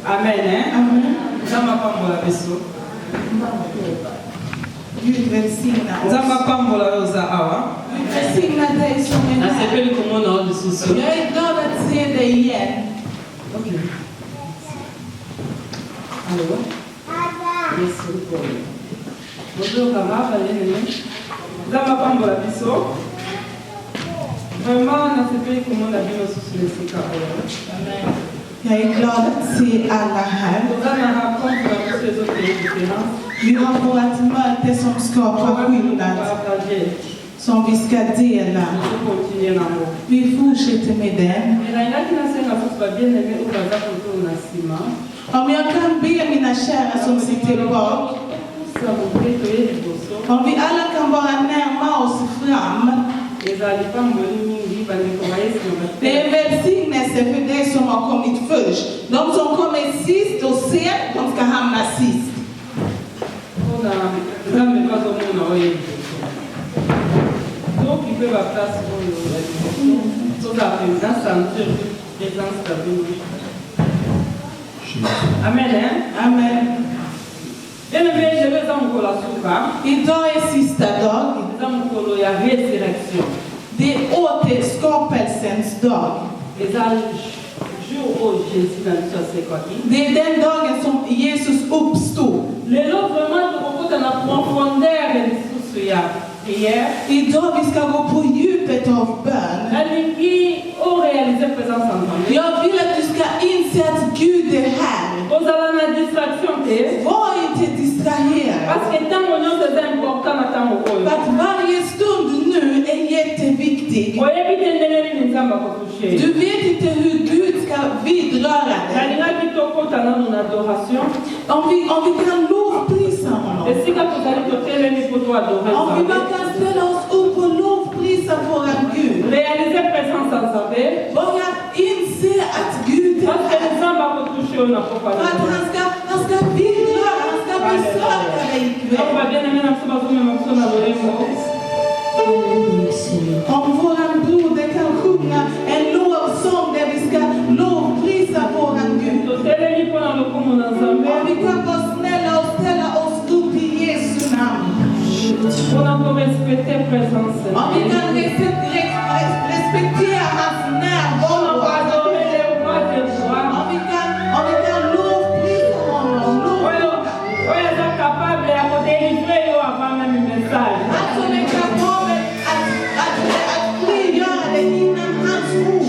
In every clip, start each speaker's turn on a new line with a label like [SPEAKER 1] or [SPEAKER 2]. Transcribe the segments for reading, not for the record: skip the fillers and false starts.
[SPEAKER 1] Amen.
[SPEAKER 2] Amen.
[SPEAKER 1] Zama pambola beso.
[SPEAKER 2] Gud välsigna oss.
[SPEAKER 1] Zama pambola rosa awa.
[SPEAKER 2] Gud välsigna dig som är
[SPEAKER 1] Na
[SPEAKER 2] här.
[SPEAKER 1] sepeli kumona odi susu.
[SPEAKER 2] Jag är glad att se dig igen.
[SPEAKER 1] Okay. Allo. Yesu ko. Bodo kama balene. Zama pambola beso. Vraiment na sepeli kumona bino susu lesika oyo.
[SPEAKER 2] Amen. Jag är glad att se alla här.
[SPEAKER 1] Zama ha pambola beso ezo te différence.
[SPEAKER 2] Vi har vårt möte som skapar skillnad, som vi ska dela. Vi fortsätter med den. Om jag kan be mina kära som sitter bak, om vi alla kan bara närma oss fram. Det är en välsignelse för dig som har kommit först. De som kommer sist och sen, de ska hamna sist.
[SPEAKER 1] Amen.
[SPEAKER 2] Amen. Idag är sista dag. Det är återskapelsens dag. Det är den dagen som Jesus uppstod. Idag vi ska gå på djupet av bön. Jag vill att du ska inse att Gud är här. Var inte distraherad. För att varje stund nu är jätteviktig. Du vet inte hur Gud ska vidröra dig. Om vi kan lovprisa honom. Om vi bara kan ställa oss upp och lovprisa våran Gud. Bara inse att Gud är här. För att han ska vidröra, han ska besöka dig ikväll. Om våran broder kan sjunga en lovsång där vi ska lovprisa våran Gud. Om vi kan vara snälla och ställa oss upp i Jesu namn. Om vi kan respektera hans närvaro. Om vi kan lovprisa honom. Han som är kapabel att frigöra dig innan hans ord.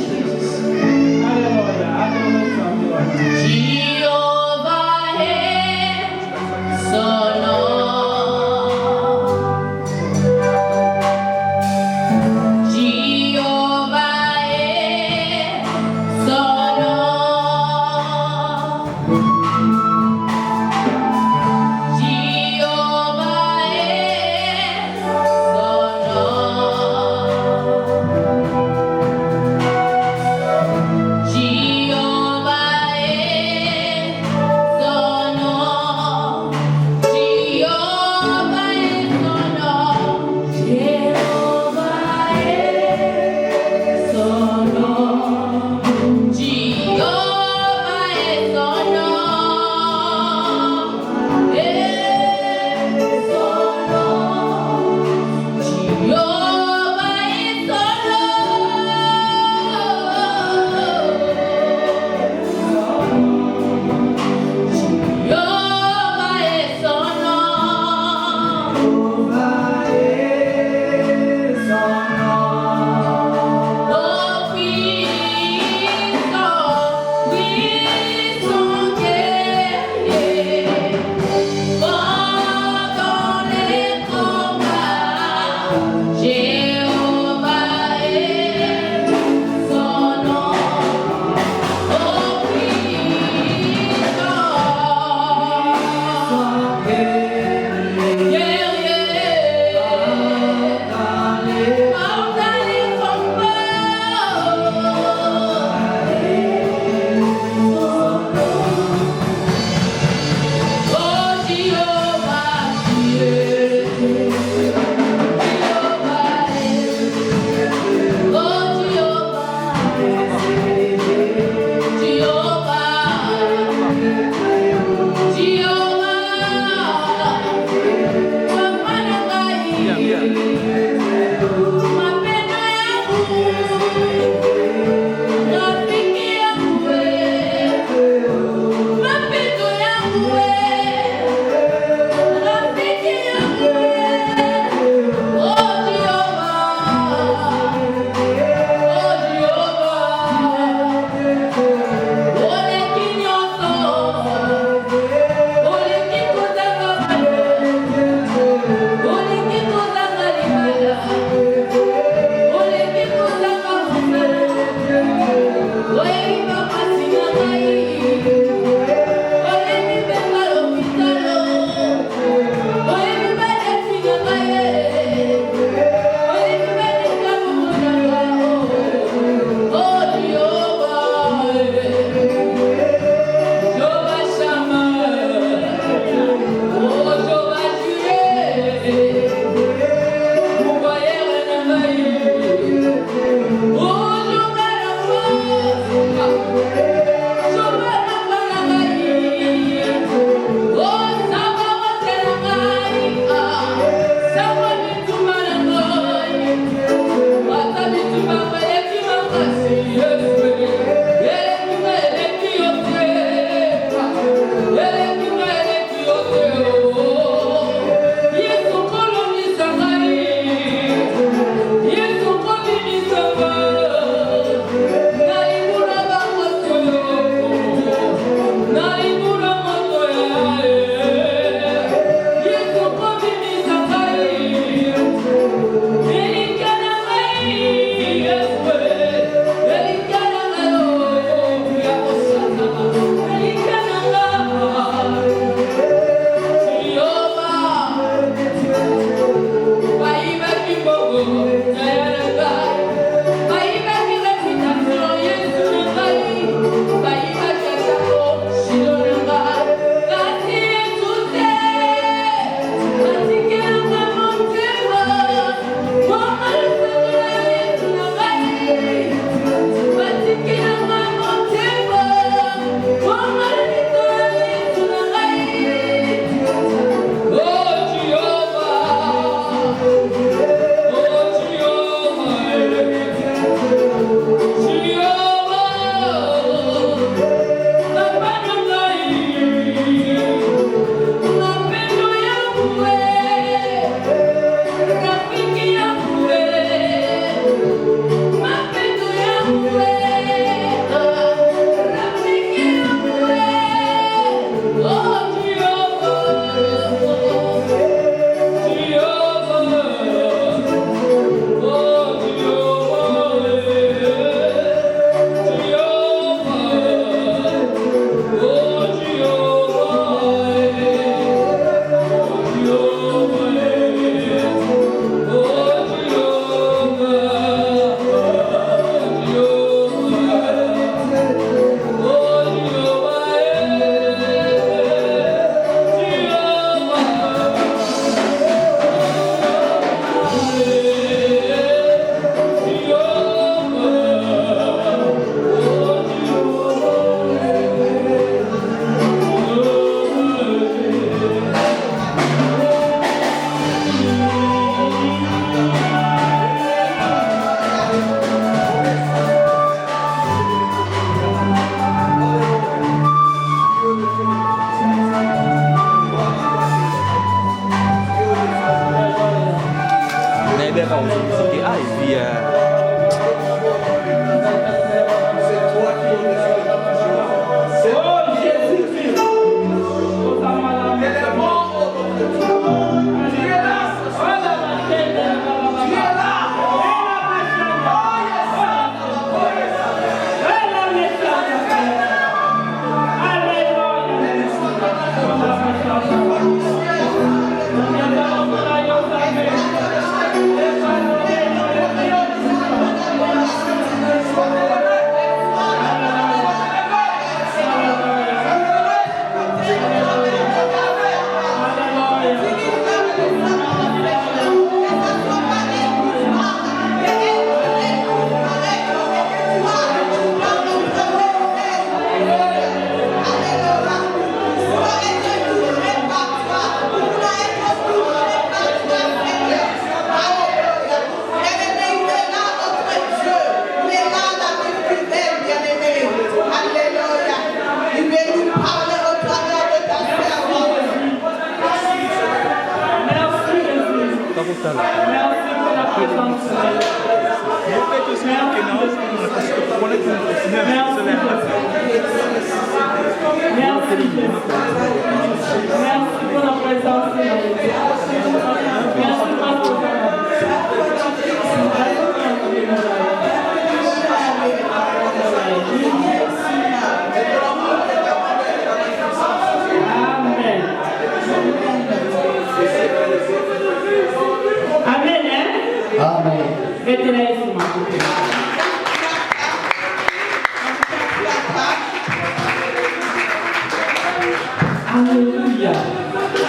[SPEAKER 1] Alléluia.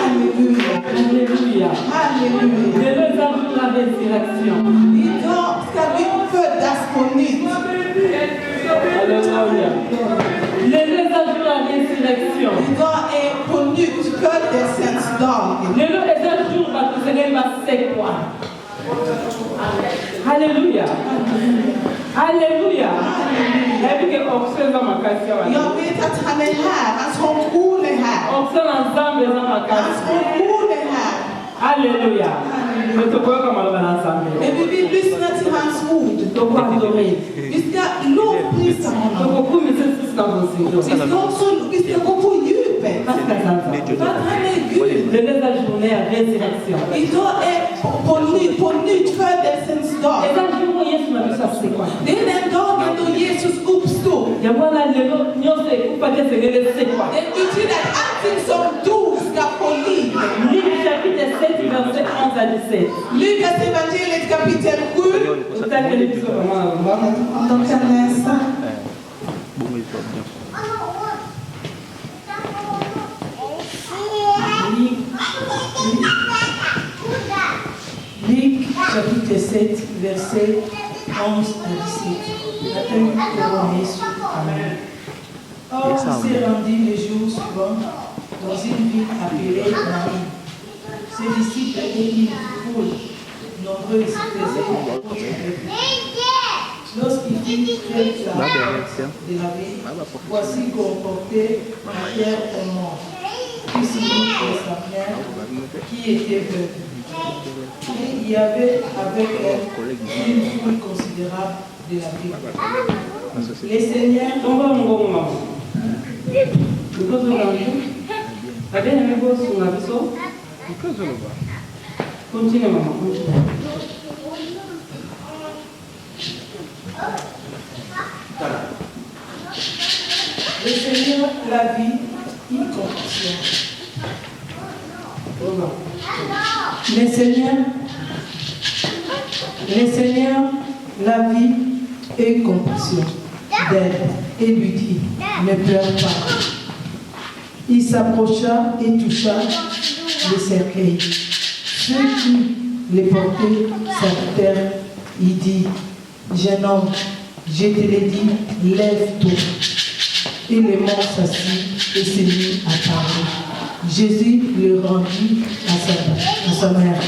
[SPEAKER 2] Alléluia.
[SPEAKER 1] Alléluia.
[SPEAKER 2] Alléluia.
[SPEAKER 1] Le jour de la résurrection.
[SPEAKER 2] Idag ska vi födas på nytt.
[SPEAKER 1] Alléluia. Le jour de la résurrection.
[SPEAKER 2] Idag är på nytt födelsens dag.
[SPEAKER 1] Le jour va te donner ma c'est quoi? Alléluia. Alléluia.
[SPEAKER 2] Jag vet att han är här. Hans horn är här. Hans horn är här.
[SPEAKER 1] Alléluia.
[SPEAKER 2] Men vi vill lyssna till hans ord. Vi ska lovprisa honom. Vi ska gå på djupet. För att han är Gud. Idag är på nytt födelsens dag. Det är den dagen då Jesus uppstod. Det betyder att allting som dog ska få liv. Lukas evangeliet kapitel 7. De kan läsa. Luc chapitre 7, verset 11 à 17. Or, il s'est rendu le jour suivant dans une ville appelée Naïm. Ses disciples et une foule nombreuse faisaient autre avec lui. Lorsqu'il fut près de la porte de la ville, voici qu'on portait la pierre au mort, puis Simon et sa mère, qui était veuve. Et il y avait avec elle une foule considérable de la ville. Les seigneurs
[SPEAKER 1] continue, maman, continue.
[SPEAKER 2] Le Seigneur la vit, il compassion. Le Seigneur la vit et compassion d'elle et lui dit, ne pleure pas. Il s'approcha et toucha le cercueil. Ceux qui les portaient s'arrêtèrent. Il dit, jeune homme, je te l'ai dit, lève-toi. Et le mort s'assit et se mit à parler. Jésus le rendit à sa mère.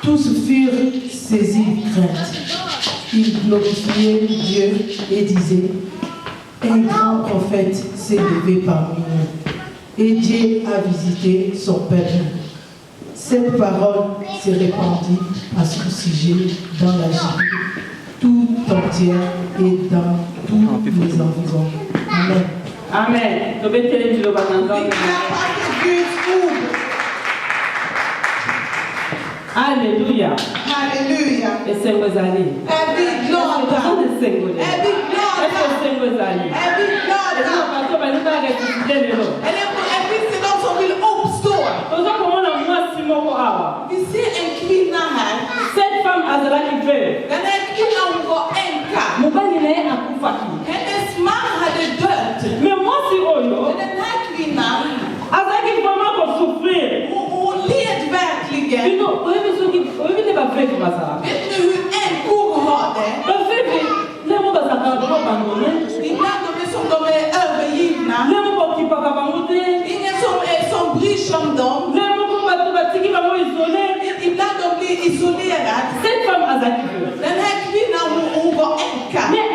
[SPEAKER 2] Tous furent saisis de crainte. Ils glorifiaient Dieu et disaient, un grand prophète s'est levé parmi nous. Et Dieu a visité son peuple. Cette parole s'est répandue à son sujet dans la Judée tout entière et dans tous les environs. Amen.
[SPEAKER 1] Amen. Alléluia.
[SPEAKER 2] Alléluia.
[SPEAKER 1] Et c'est vos amis.
[SPEAKER 2] Every glory. Every glory. Every vi ser en kvinna här.
[SPEAKER 1] Cette femme a de la veuve.
[SPEAKER 2] Den här kvinnan var änka. Hennes man hade dött.
[SPEAKER 1] Men moi si oyo.
[SPEAKER 2] Den här kvinnan,
[SPEAKER 1] Azaki vraiment pour souffrir.
[SPEAKER 2] hon led verkligen.
[SPEAKER 1] Tu know, oui ne pas faire comme ça.
[SPEAKER 2] Vet ni hur änkor har det?
[SPEAKER 1] Le fait que les mots ça quand on abandonné.
[SPEAKER 2] Ibland de är som de är övergivna.
[SPEAKER 1] Les mots qui pas abandonné.
[SPEAKER 2] Ingen som bryr sig om dem.
[SPEAKER 1] Les mots qui va isolé.
[SPEAKER 2] Ibland de blir isolerade.
[SPEAKER 1] Cette femme Azaki veuve.
[SPEAKER 2] Den här kvinnan hon var änka.
[SPEAKER 1] Mais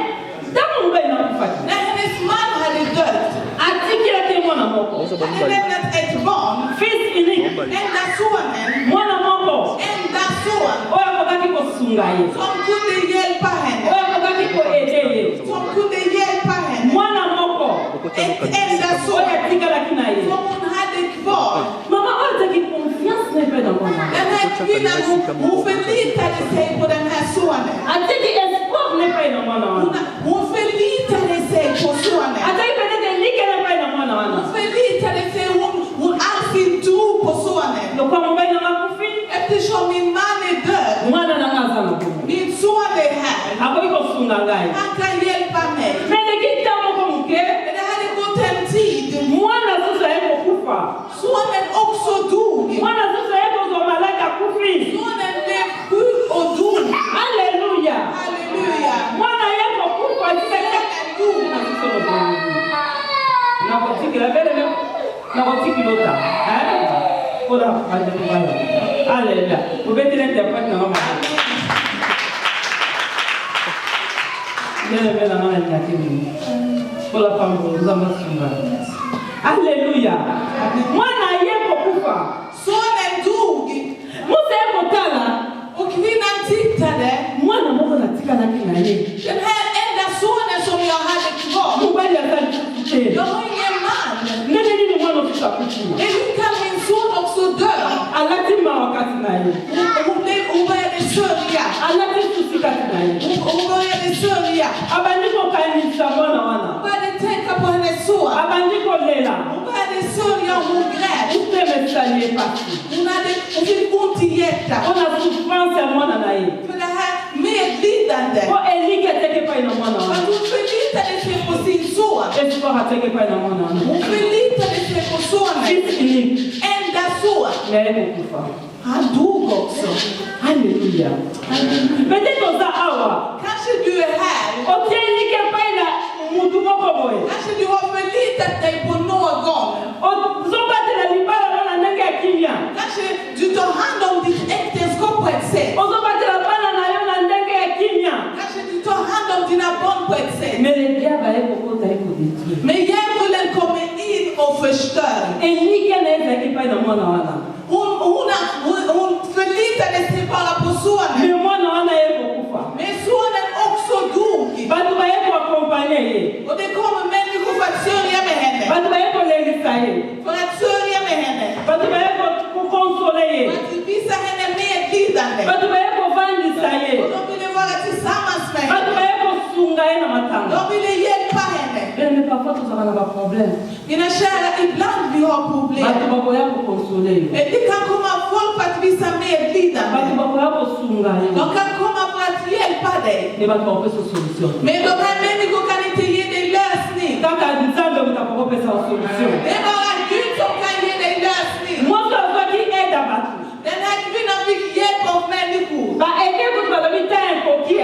[SPEAKER 1] dans mon bain n'a pas fait.
[SPEAKER 2] När hennes man hade dött.
[SPEAKER 1] Atiki yake mwana moko.
[SPEAKER 2] Hade lämnat ett barn.
[SPEAKER 1] Fils unique.
[SPEAKER 2] Enda sonen.
[SPEAKER 1] Mwana moko.
[SPEAKER 2] Enda son.
[SPEAKER 1] Oya kokaki kosunga ye.
[SPEAKER 2] Som kunde hjälpa henne.
[SPEAKER 1] Oya kokaki koede ye.
[SPEAKER 2] Som kunde hjälpa henne.
[SPEAKER 1] Mwana moko.
[SPEAKER 2] Ett enda son.
[SPEAKER 1] Oya tikalaki na ye.
[SPEAKER 2] Som hon hade kvar.
[SPEAKER 1] Maman oya taki confiance n'est pas dans mwana.
[SPEAKER 2] Den här kvinnan hon förlitade sig på den här sonen.
[SPEAKER 1] Atiki espoir n'est pas dans mwana.
[SPEAKER 2] Hon förlitade sig på sonen.
[SPEAKER 1] Ataki peut-être like n'est pas dans mwana.
[SPEAKER 2] Hon förlitade sig, hon alltid tro på sonen.
[SPEAKER 1] Donc kwa mbaye na makufi.
[SPEAKER 2] Eftersom min man är död.
[SPEAKER 1] Mwana na ngazana ko.
[SPEAKER 2] Min son är här.
[SPEAKER 1] Akoki kosunga ngai.
[SPEAKER 2] Han kan hjälpa mig.
[SPEAKER 1] Mais le kitamo ko muke.
[SPEAKER 2] Men det hade gått en tid.
[SPEAKER 1] Mwana sasa yeko
[SPEAKER 2] Sonen också dog.
[SPEAKER 1] Mwana sasa yeko zo malaika kufi.
[SPEAKER 2] Sonen blev sjuk och dog.
[SPEAKER 1] Halleluja.
[SPEAKER 2] Halleluja.
[SPEAKER 1] Mwana yeko kufa
[SPEAKER 2] Sonen dog.
[SPEAKER 1] Na kotiki la bele na kotiki lota. Ola haleluya. Halleluja. Ubeti la interprète na mama. Bele bele na mama yakini. Ola pambo zamba sunga. Halleluja. Mwana yeko kufa.
[SPEAKER 2] Sonen dog.
[SPEAKER 1] Musa yeko tala.
[SPEAKER 2] Och kvinnan tittade.
[SPEAKER 1] Mwana moko na tika na kina ye.
[SPEAKER 2] Den här enda sonen som jag hade kvar.
[SPEAKER 1] Mubali atali.
[SPEAKER 2] Jag har ingen man.
[SPEAKER 1] Nene nini mwana ofisa kufa.
[SPEAKER 2] Hur kan min son också dö?
[SPEAKER 1] Alatima wakati na ye.
[SPEAKER 2] Hon började sörja.
[SPEAKER 1] Alati tusikati na ye.
[SPEAKER 2] Hon började sörja.
[SPEAKER 1] Abandiko kainisa mwana wana.
[SPEAKER 2] Hon började tänka på hennes son.
[SPEAKER 1] Abandiko lela.
[SPEAKER 2] Hon började sörja och hon grät.
[SPEAKER 1] Uteme sanye pasi.
[SPEAKER 2] Hon fick ont i hjärtat.
[SPEAKER 1] Ona souffrance ya mwana na ye.
[SPEAKER 2] För det här medlidande.
[SPEAKER 1] Ko elike teke pa ina mwana wana.
[SPEAKER 2] Att hon förlitade sig på sin son.
[SPEAKER 1] Esko hateke pa ina mwana wana.
[SPEAKER 2] Hon förlitade sig på sonen.
[SPEAKER 1] Fils
[SPEAKER 2] Enda son.
[SPEAKER 1] Meye kufa.
[SPEAKER 2] Han dog också.
[SPEAKER 1] Halleluja. Peut-être oza awa.
[SPEAKER 2] Kanske du är här.
[SPEAKER 1] Otielike pa ina mutu moko boye.
[SPEAKER 2] Kanske du har förlitat dig på någon.
[SPEAKER 1] Ozobatela libala wana ndenge ya kimia.
[SPEAKER 2] Kanske du tar hand om ditt äktenskap på ett sätt.
[SPEAKER 1] Ozobatela bana na yo na ndenge ya kimia.
[SPEAKER 2] Kanske du tar hand om dina barn på ett sätt.
[SPEAKER 1] Mais le diable a ekokota ekodetruire.
[SPEAKER 2] Men djävulen kommer in och förstör.
[SPEAKER 1] Elike na ezalaki pa ina mwana wana.
[SPEAKER 2] Hon förlitade sig bara på sonen.
[SPEAKER 1] Mais mwana wana ekokufa.
[SPEAKER 2] Men sonen också dog.
[SPEAKER 1] Bato bayeko akompanye ye.
[SPEAKER 2] Och det kommer människor för att sörja med henne.
[SPEAKER 1] Bato bayeko lelisa ye.
[SPEAKER 2] För att sörja med henne.
[SPEAKER 1] Bato bayeko kukonsole ye.
[SPEAKER 2] För att visa henne medlidande.
[SPEAKER 1] Bato bayeko vandisa ye.
[SPEAKER 2] Och de ville vara tillsammans med
[SPEAKER 1] Bato
[SPEAKER 2] henne.
[SPEAKER 1] bayeko sunga ye na matanga.
[SPEAKER 2] De ville hjälpa henne.
[SPEAKER 1] Mais parfois tozala na baproblème.
[SPEAKER 2] Mina kära, ibland vi har problem.
[SPEAKER 1] Bato bakoya kokonsole yo.
[SPEAKER 2] Det kan komma folk för att visa
[SPEAKER 1] Bato
[SPEAKER 2] medlidande.
[SPEAKER 1] bakoya kosunga yo.
[SPEAKER 2] De kan komma för att hjälpa dig.
[SPEAKER 1] Ne bato bakopesa solution.
[SPEAKER 2] Men de här människorna kan inte ge dig lösning.
[SPEAKER 1] Kaka nzambe mutakokopesa solution.
[SPEAKER 2] Det är bara Gud som kan ge dig lösning.
[SPEAKER 1] Moto azwaki aide ya bato.
[SPEAKER 2] Den här kvinnan fick hjälp av människor.
[SPEAKER 1] Baede kutu balobi ta ekoki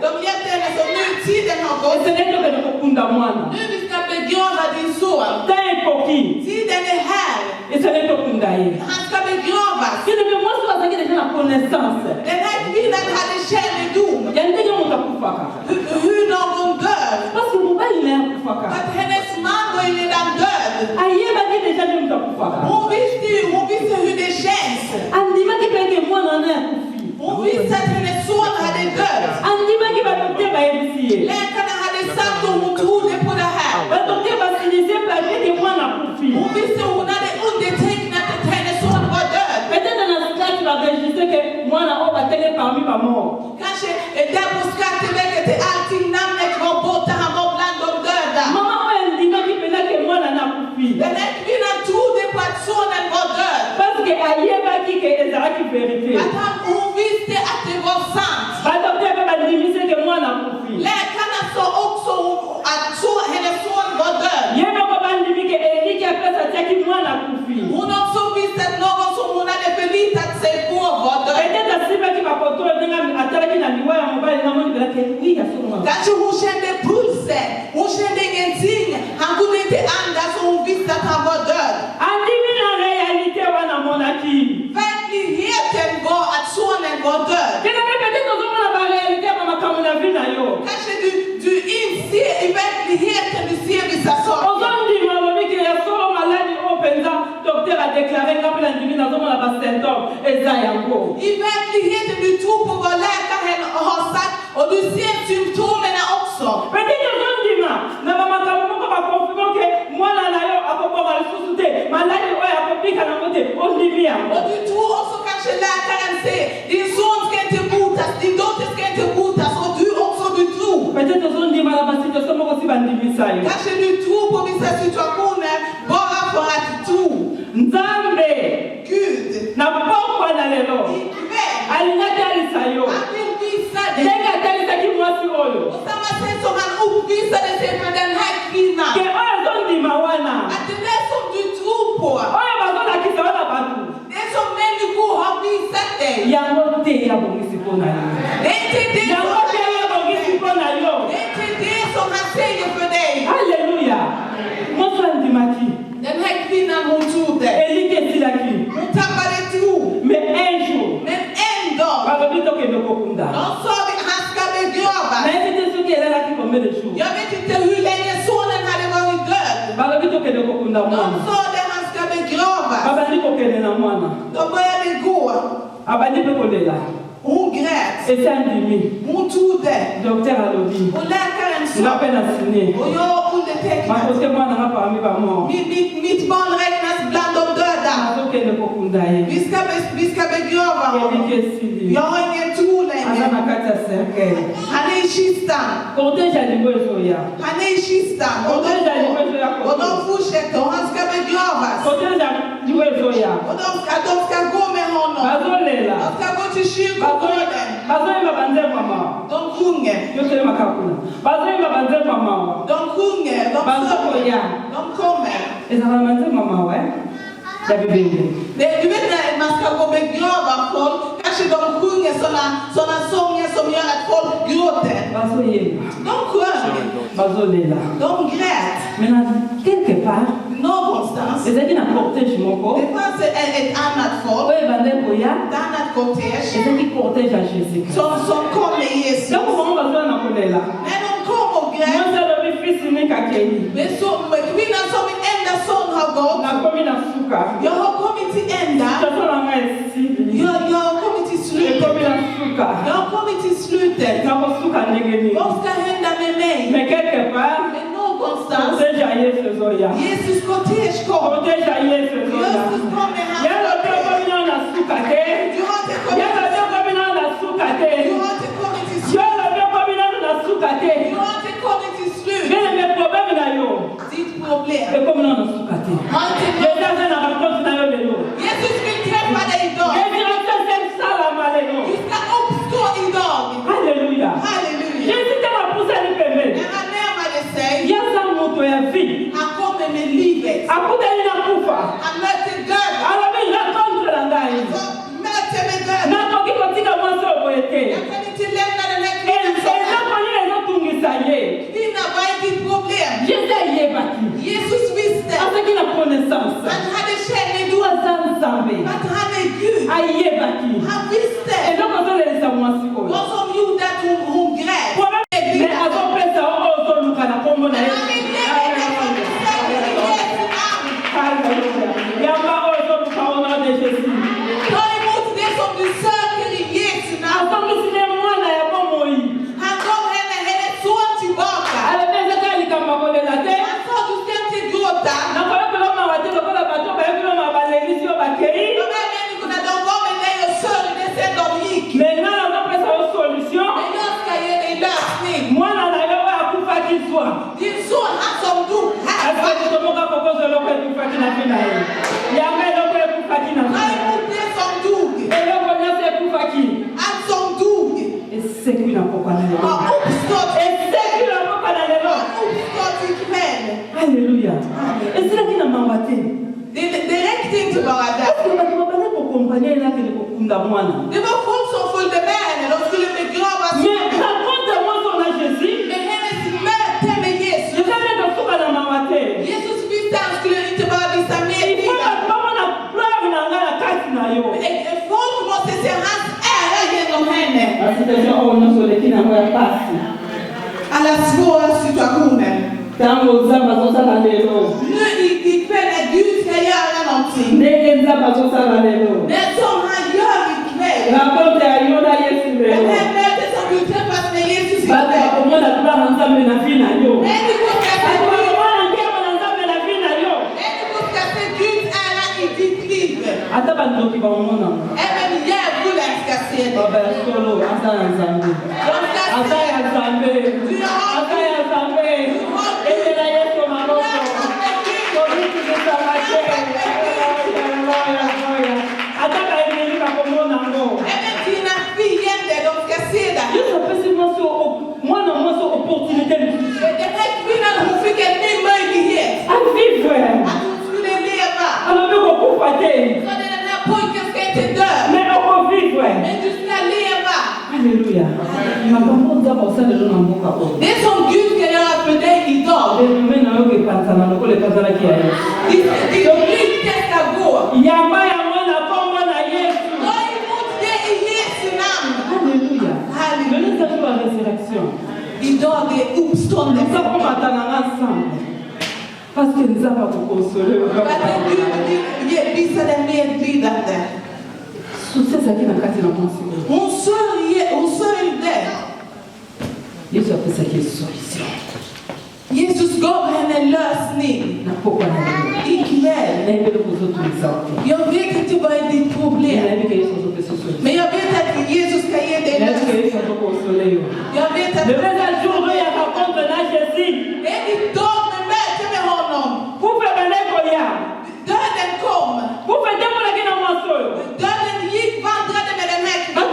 [SPEAKER 2] De hjälpte henne som nu tiden har gått.
[SPEAKER 1] esenetokende kokunda mwana.
[SPEAKER 2] Nu vi ska begrava din son.
[SPEAKER 1] Ta ekoki
[SPEAKER 2] Tiden är här.
[SPEAKER 1] esenetokunda ye.
[SPEAKER 2] Han ska begravas.
[SPEAKER 1] Kino me mwasi bazalaki deja na connaissance
[SPEAKER 2] Den här kvinnan hade kännedom.
[SPEAKER 1] ya ndenge moto akufaka.
[SPEAKER 2] Hur någon dör.
[SPEAKER 1] Parce que mobali na ye akufaka.
[SPEAKER 2] Att hennes man var ju redan död.
[SPEAKER 1] Ayebaki deja nde moto akufaka.
[SPEAKER 2] Hon visste hur det känns.
[SPEAKER 1] Andimaki peke mwana wana akufi.
[SPEAKER 2] Hon visste att hennes son hade dött.
[SPEAKER 1] Andimaki badokter bayebisi ye.
[SPEAKER 2] Läkarna hade sagt och hon trodde på det här.
[SPEAKER 1] Badokter basinise papier ke mwana akufi.
[SPEAKER 2] Hon visste hon hade undertecknat att hennes son var död.
[SPEAKER 1] Peut-être na skati baregistre ke mwana oyo batenge parmi bamort.
[SPEAKER 2] Kanske där på Skatteverket är allting namnet var borta. Han var bland de döda.
[SPEAKER 1] Mama oyo andimaki pena ke mwana na akufi.
[SPEAKER 2] Den här kvinnan trodde på att sonen var död.
[SPEAKER 1] Parce que ayebaki ke ezalaki vérité.
[SPEAKER 2] Hon visste att det var sant.
[SPEAKER 1] Badokter pe bandimise ke mwana akufi.
[SPEAKER 2] Läkarna sa också att hennes son var död.
[SPEAKER 1] Ye moko bandimi ke eliki apesa atiaki mwana akufi.
[SPEAKER 2] Hon också visste att någon som hon hade förlitat sig på var död.
[SPEAKER 1] Peut-être asibaki bakontrole ndenge atalaki na liwa ya mobali namoni belake wi ya songa.
[SPEAKER 2] Kanske hon kände pulsen. Hon kände ingenting. Han kunde inte andas och hon visste att han var död.
[SPEAKER 1] Andimi na réalité wana monaki.
[SPEAKER 2] Verkligheten var att sonen var död.
[SPEAKER 1] Kena pe peut-être ozomona ba réalité ba makambo na vie na yo.
[SPEAKER 2] Kanske du inser i verkligheten, du ser vissa saker.
[SPEAKER 1] Ozondima lobi ke ya solo maladi oyo penza docteur a déclaré nga mpe na ndimi nazomona ba symptôme eza yango.
[SPEAKER 2] I verkligheten du tror på vad läkaren har sagt och du ser symptomen också.
[SPEAKER 1] Peut-être ozondima na ba makambo moko bakonfirme ke mwana na yo akoboma lisusu te maladi oyo akobika nango te ondimi yango.
[SPEAKER 2] Och du tror också kanske läkaren säger din son ska inte botas, din dotter ska inte botas och du också du tror.
[SPEAKER 1] Peut-être ozondima na basituation moko si bandimisa yo.
[SPEAKER 2] Kanske du tror på vissa situationer bara för att tro.
[SPEAKER 1] Nzambe
[SPEAKER 2] Gud
[SPEAKER 1] na pokwa na lelo
[SPEAKER 2] ikväll
[SPEAKER 1] alingaki alisa yo
[SPEAKER 2] han vill visa dig
[SPEAKER 1] ndenge atalisaki mwasi oyo
[SPEAKER 2] på samma sätt som han uppvisade sig för den här kvinnan.
[SPEAKER 1] ke oyo ozondima wana
[SPEAKER 2] Att det där som du tror på, kvinnan hon trodde.
[SPEAKER 1] Eli kesilaki.
[SPEAKER 2] Hon tappade tro.
[SPEAKER 1] Mais un jour,
[SPEAKER 2] Men en dag,
[SPEAKER 1] balobi tokende kokunda.
[SPEAKER 2] de sa vi han ska begravas.
[SPEAKER 1] Mais c'était ce qui est là qui combien de jours.
[SPEAKER 2] Jag vet inte hur länge sonen hade varit död.
[SPEAKER 1] Balobi tokende kokunda
[SPEAKER 2] De
[SPEAKER 1] mwana.
[SPEAKER 2] sa det han ska begravas.
[SPEAKER 1] Abandi kokende na mwana.
[SPEAKER 2] De började gå.
[SPEAKER 1] Abandi pe kolela.
[SPEAKER 2] Hon grät.
[SPEAKER 1] Et ça ndimi.
[SPEAKER 2] Hon trodde.
[SPEAKER 1] Docteur alobi.
[SPEAKER 2] Och läkaren
[SPEAKER 1] Il
[SPEAKER 2] sa.
[SPEAKER 1] a peine à signer.
[SPEAKER 2] Och jag undertecknade.
[SPEAKER 1] Makote mwana na parmi ba mort.
[SPEAKER 2] Mitt barn räknas bland de döda.
[SPEAKER 1] Tokende kokunda ye.
[SPEAKER 2] Vi ska begrava
[SPEAKER 1] Eli
[SPEAKER 2] honom.
[SPEAKER 1] kesili.
[SPEAKER 2] Jag har ingen tro
[SPEAKER 1] Ana
[SPEAKER 2] längre.
[SPEAKER 1] na kati ya cercueil.
[SPEAKER 2] Han är i kistan.
[SPEAKER 1] Cortège alingo ezoya.
[SPEAKER 2] Han är i kistan. Och de fortsätter. Och han ska begravas.
[SPEAKER 1] Cortège alingo ezoya.
[SPEAKER 2] Och de ska gå med honom.
[SPEAKER 1] Bazolela.
[SPEAKER 2] De ska gå till kyrkogården.
[SPEAKER 1] Bazoyeba banze mama.
[SPEAKER 2] De sjunger.
[SPEAKER 1] Yotele makakuna. Bazoyeba banze mama.
[SPEAKER 2] De sjunger. De sjunger. De kommer.
[SPEAKER 1] Ezala banze mama we. Ya bibende.
[SPEAKER 2] Du vet när man ska gå och begrava folk. Kanske de sjunger såna sånger som gör att folk gråter.
[SPEAKER 1] Bazoyeba.
[SPEAKER 2] De sjöng.
[SPEAKER 1] Bazolela.
[SPEAKER 2] De grät.
[SPEAKER 1] Men quelque part,
[SPEAKER 2] Någonstans.
[SPEAKER 1] ezaki na cortège moko.
[SPEAKER 2] Det fanns ett annat folk.
[SPEAKER 1] Oyo bande koya.
[SPEAKER 2] Ett annat kortege.
[SPEAKER 1] Ezaki cortège ya Jésus.
[SPEAKER 2] Som kom med Jesus.
[SPEAKER 1] Donc bango bazoya na kolela.
[SPEAKER 2] När de kom och grät.
[SPEAKER 1] Mwasi alobi fils ni kakeli.
[SPEAKER 2] Men kvinnan som min enda son har gått.
[SPEAKER 1] Nakomi na suka.
[SPEAKER 2] Jag har kommit till ända.
[SPEAKER 1] Situation nanga esili.
[SPEAKER 2] Jag har kommit till slutet.
[SPEAKER 1] Ekomi na suka.
[SPEAKER 2] Jag har kommit till slutet.
[SPEAKER 1] Nakosuka ndenge nini.
[SPEAKER 2] Vad ska hända med mig?
[SPEAKER 1] Mais quelque part,
[SPEAKER 2] Men någonstans.
[SPEAKER 1] cortège ya Yesu ezoya.
[SPEAKER 2] Jesus kortege kom.
[SPEAKER 1] Cortège ya Yesu ezoya.
[SPEAKER 2] Jesus kom med hans
[SPEAKER 1] Yalo te okomi na na suka te.
[SPEAKER 2] Du har inte kommit
[SPEAKER 1] Yalo te okomi na na suka te.
[SPEAKER 2] Du har inte kommit till slut.
[SPEAKER 1] Yalo te okomi na na suka te.
[SPEAKER 2] Du har inte kommit till slut.
[SPEAKER 1] Bene me problème na yo.
[SPEAKER 2] Ditt problem.
[SPEAKER 1] Ekomi na na suka te.
[SPEAKER 2] Har inte
[SPEAKER 1] Yesu aza na réponse na yo lelo.
[SPEAKER 2] Jesus vill träffa dig idag.
[SPEAKER 1] Resurrection c'est salama lelo.
[SPEAKER 2] Du ska uppstå idag.
[SPEAKER 1] Alléluia.
[SPEAKER 2] Halleluja.
[SPEAKER 1] Jésus te la pousse à l'épée.
[SPEAKER 2] När han närmade sig,
[SPEAKER 1] Yaza moto ya vie.
[SPEAKER 2] han kommer med livet.
[SPEAKER 1] Akutani na kufa.
[SPEAKER 2] Han möter döden.
[SPEAKER 1] Alobi na contre la ngai.
[SPEAKER 2] Möter med döden.
[SPEAKER 1] Nakoki kotika mwasi oyo boye te.
[SPEAKER 2] Jag kan inte lämna den här kvinnan som
[SPEAKER 1] eloko nini ezotungisa ye.
[SPEAKER 2] kvinna. Vad är ditt problem?
[SPEAKER 1] Jésus ayebaki.
[SPEAKER 2] Jesus visste.
[SPEAKER 1] Azalaki na connaissance.
[SPEAKER 2] Han hade kännedom
[SPEAKER 1] aza nzambe.
[SPEAKER 2] att han är Gud.
[SPEAKER 1] Ayebaki.
[SPEAKER 2] Han visste
[SPEAKER 1] eloko azolelisa mwasi oyo.
[SPEAKER 2] vad som gjorde att hon grät.
[SPEAKER 1] Mais azopesa oyo ozoluka na kombo na ye. Yamba oyo ozoluka au nom de Jésus.
[SPEAKER 2] Ta emot det som du söker i Jesu namn.
[SPEAKER 1] Azongisile mwana ya bomoi.
[SPEAKER 2] Han gav hennes son tillbaka.
[SPEAKER 1] Alipezaka likambo kolela te.
[SPEAKER 2] Han sa du ska inte gråta.
[SPEAKER 1] Nakoyokela mawa te lokola bato bayokela mawa balelisi oyo bakei.
[SPEAKER 2] De här människorna de var med dig och sörjde sen de gick.
[SPEAKER 1] Maintenant azopesa yo solution.
[SPEAKER 2] Men jag ska ge dig lösning.
[SPEAKER 1] Mwana na yo oyo akufaki zwa.
[SPEAKER 2] Din son, han som dog här.
[SPEAKER 1] Asiki tomoka kokozo eloko ekufaki na vie na ye. Yamba eloko ekufaki na
[SPEAKER 2] Ta
[SPEAKER 1] vie na ye.
[SPEAKER 2] emot det som dog.
[SPEAKER 1] Eloko nyonso ekufaki.
[SPEAKER 2] Allt som dog
[SPEAKER 1] esekwi na pokwa na lelo.
[SPEAKER 2] har uppstått.
[SPEAKER 1] Esekwi na pokwa na lelo.
[SPEAKER 2] Har uppstått ikväll.
[SPEAKER 1] Alléluia. Esilaki na mawa te.
[SPEAKER 2] Det räckte inte bara där.
[SPEAKER 1] Eske bato babanda kokompanya elakele kokunda mwana.
[SPEAKER 2] Det var folk som följde med henne. De skulle begrava
[SPEAKER 1] Mais raconte-moi son à Jésus.
[SPEAKER 2] med hennes möte med Jesus.
[SPEAKER 1] Ezali kosuka na mawa te.
[SPEAKER 2] Jesus visste han skulle inte bara visa mer
[SPEAKER 1] Il faut
[SPEAKER 2] livet.
[SPEAKER 1] que bamona pleuve na ngai na kati na yo.
[SPEAKER 2] Folk måste se hans ära genom henne.
[SPEAKER 1] Situation oyo nyonso oleki nango ya pasi.
[SPEAKER 2] Alla svåra situationer.
[SPEAKER 1] Ntango nzambe azosala lelo.
[SPEAKER 2] Nu ikväll när Gud ska göra någonting.
[SPEAKER 1] Ndenge nzambe azosala lelo.
[SPEAKER 2] Det som han gör ikväll.
[SPEAKER 1] Raconte ya yo na Yesu
[SPEAKER 2] Det
[SPEAKER 1] lelo.
[SPEAKER 2] här mötet som du träffas med Jesus
[SPEAKER 1] Bato
[SPEAKER 2] ikväll.
[SPEAKER 1] bakomona gloire ya nzambe na vie na yo.
[SPEAKER 2] Människor ska se
[SPEAKER 1] Bato
[SPEAKER 2] Gud.
[SPEAKER 1] bakomona nkema na nzambe na vie na yo.
[SPEAKER 2] Människor ska se Guds ära i ditt liv.
[SPEAKER 1] Ata bandoki bamona.
[SPEAKER 2] Även djävulen ska se det.
[SPEAKER 1] Baba ya solo aza ya nzambe.
[SPEAKER 2] De ska
[SPEAKER 1] Aza
[SPEAKER 2] se
[SPEAKER 1] ya nzambe. Aza ya nzambe. Ezela Yesu maboko. Tobikisaka te. Haleluya, haleluya. Ata baemeli bakomona ngo.
[SPEAKER 2] även dina fiender, de ska se det.
[SPEAKER 1] Yesu apesi mwana mwasi opportunité
[SPEAKER 2] Den här kvinnan, hon fick en ny möjlighet.
[SPEAKER 1] à vivre.
[SPEAKER 2] Att hon skulle leva.
[SPEAKER 1] Alobi kokufa te.
[SPEAKER 2] Så den här pojken ska inte dö.
[SPEAKER 1] Mais okovivre.
[SPEAKER 2] Men du ska leva.
[SPEAKER 1] Alléluia. Makambo nzambe osalelo na mboka oyo.
[SPEAKER 2] Det som Gud ska göra för dig idag.
[SPEAKER 1] Désormais nayoki epanzana lokola epanzana ezalaki ya Yesu. Yamba yango na kombo na Yesu. Alléluia. Le jour de la résurrection.
[SPEAKER 2] Idag är uppståndelsen.
[SPEAKER 1] Nous avons maintenant ensemble. Parce que nous avons beaucoup consolé.
[SPEAKER 2] Gud visade medlidande. Hon sörjde.
[SPEAKER 1] Jesus appelle ça qui est solution.
[SPEAKER 2] Jesus gav henne en lösning. Ikväll. Jag vet inte vad är ditt problem. Men jag vet att Jesus kan ge dig lösning. Jag vet att det är ditt dag med möte med honom. Döden kom. Döden gick, vandrade med den här kvinnan.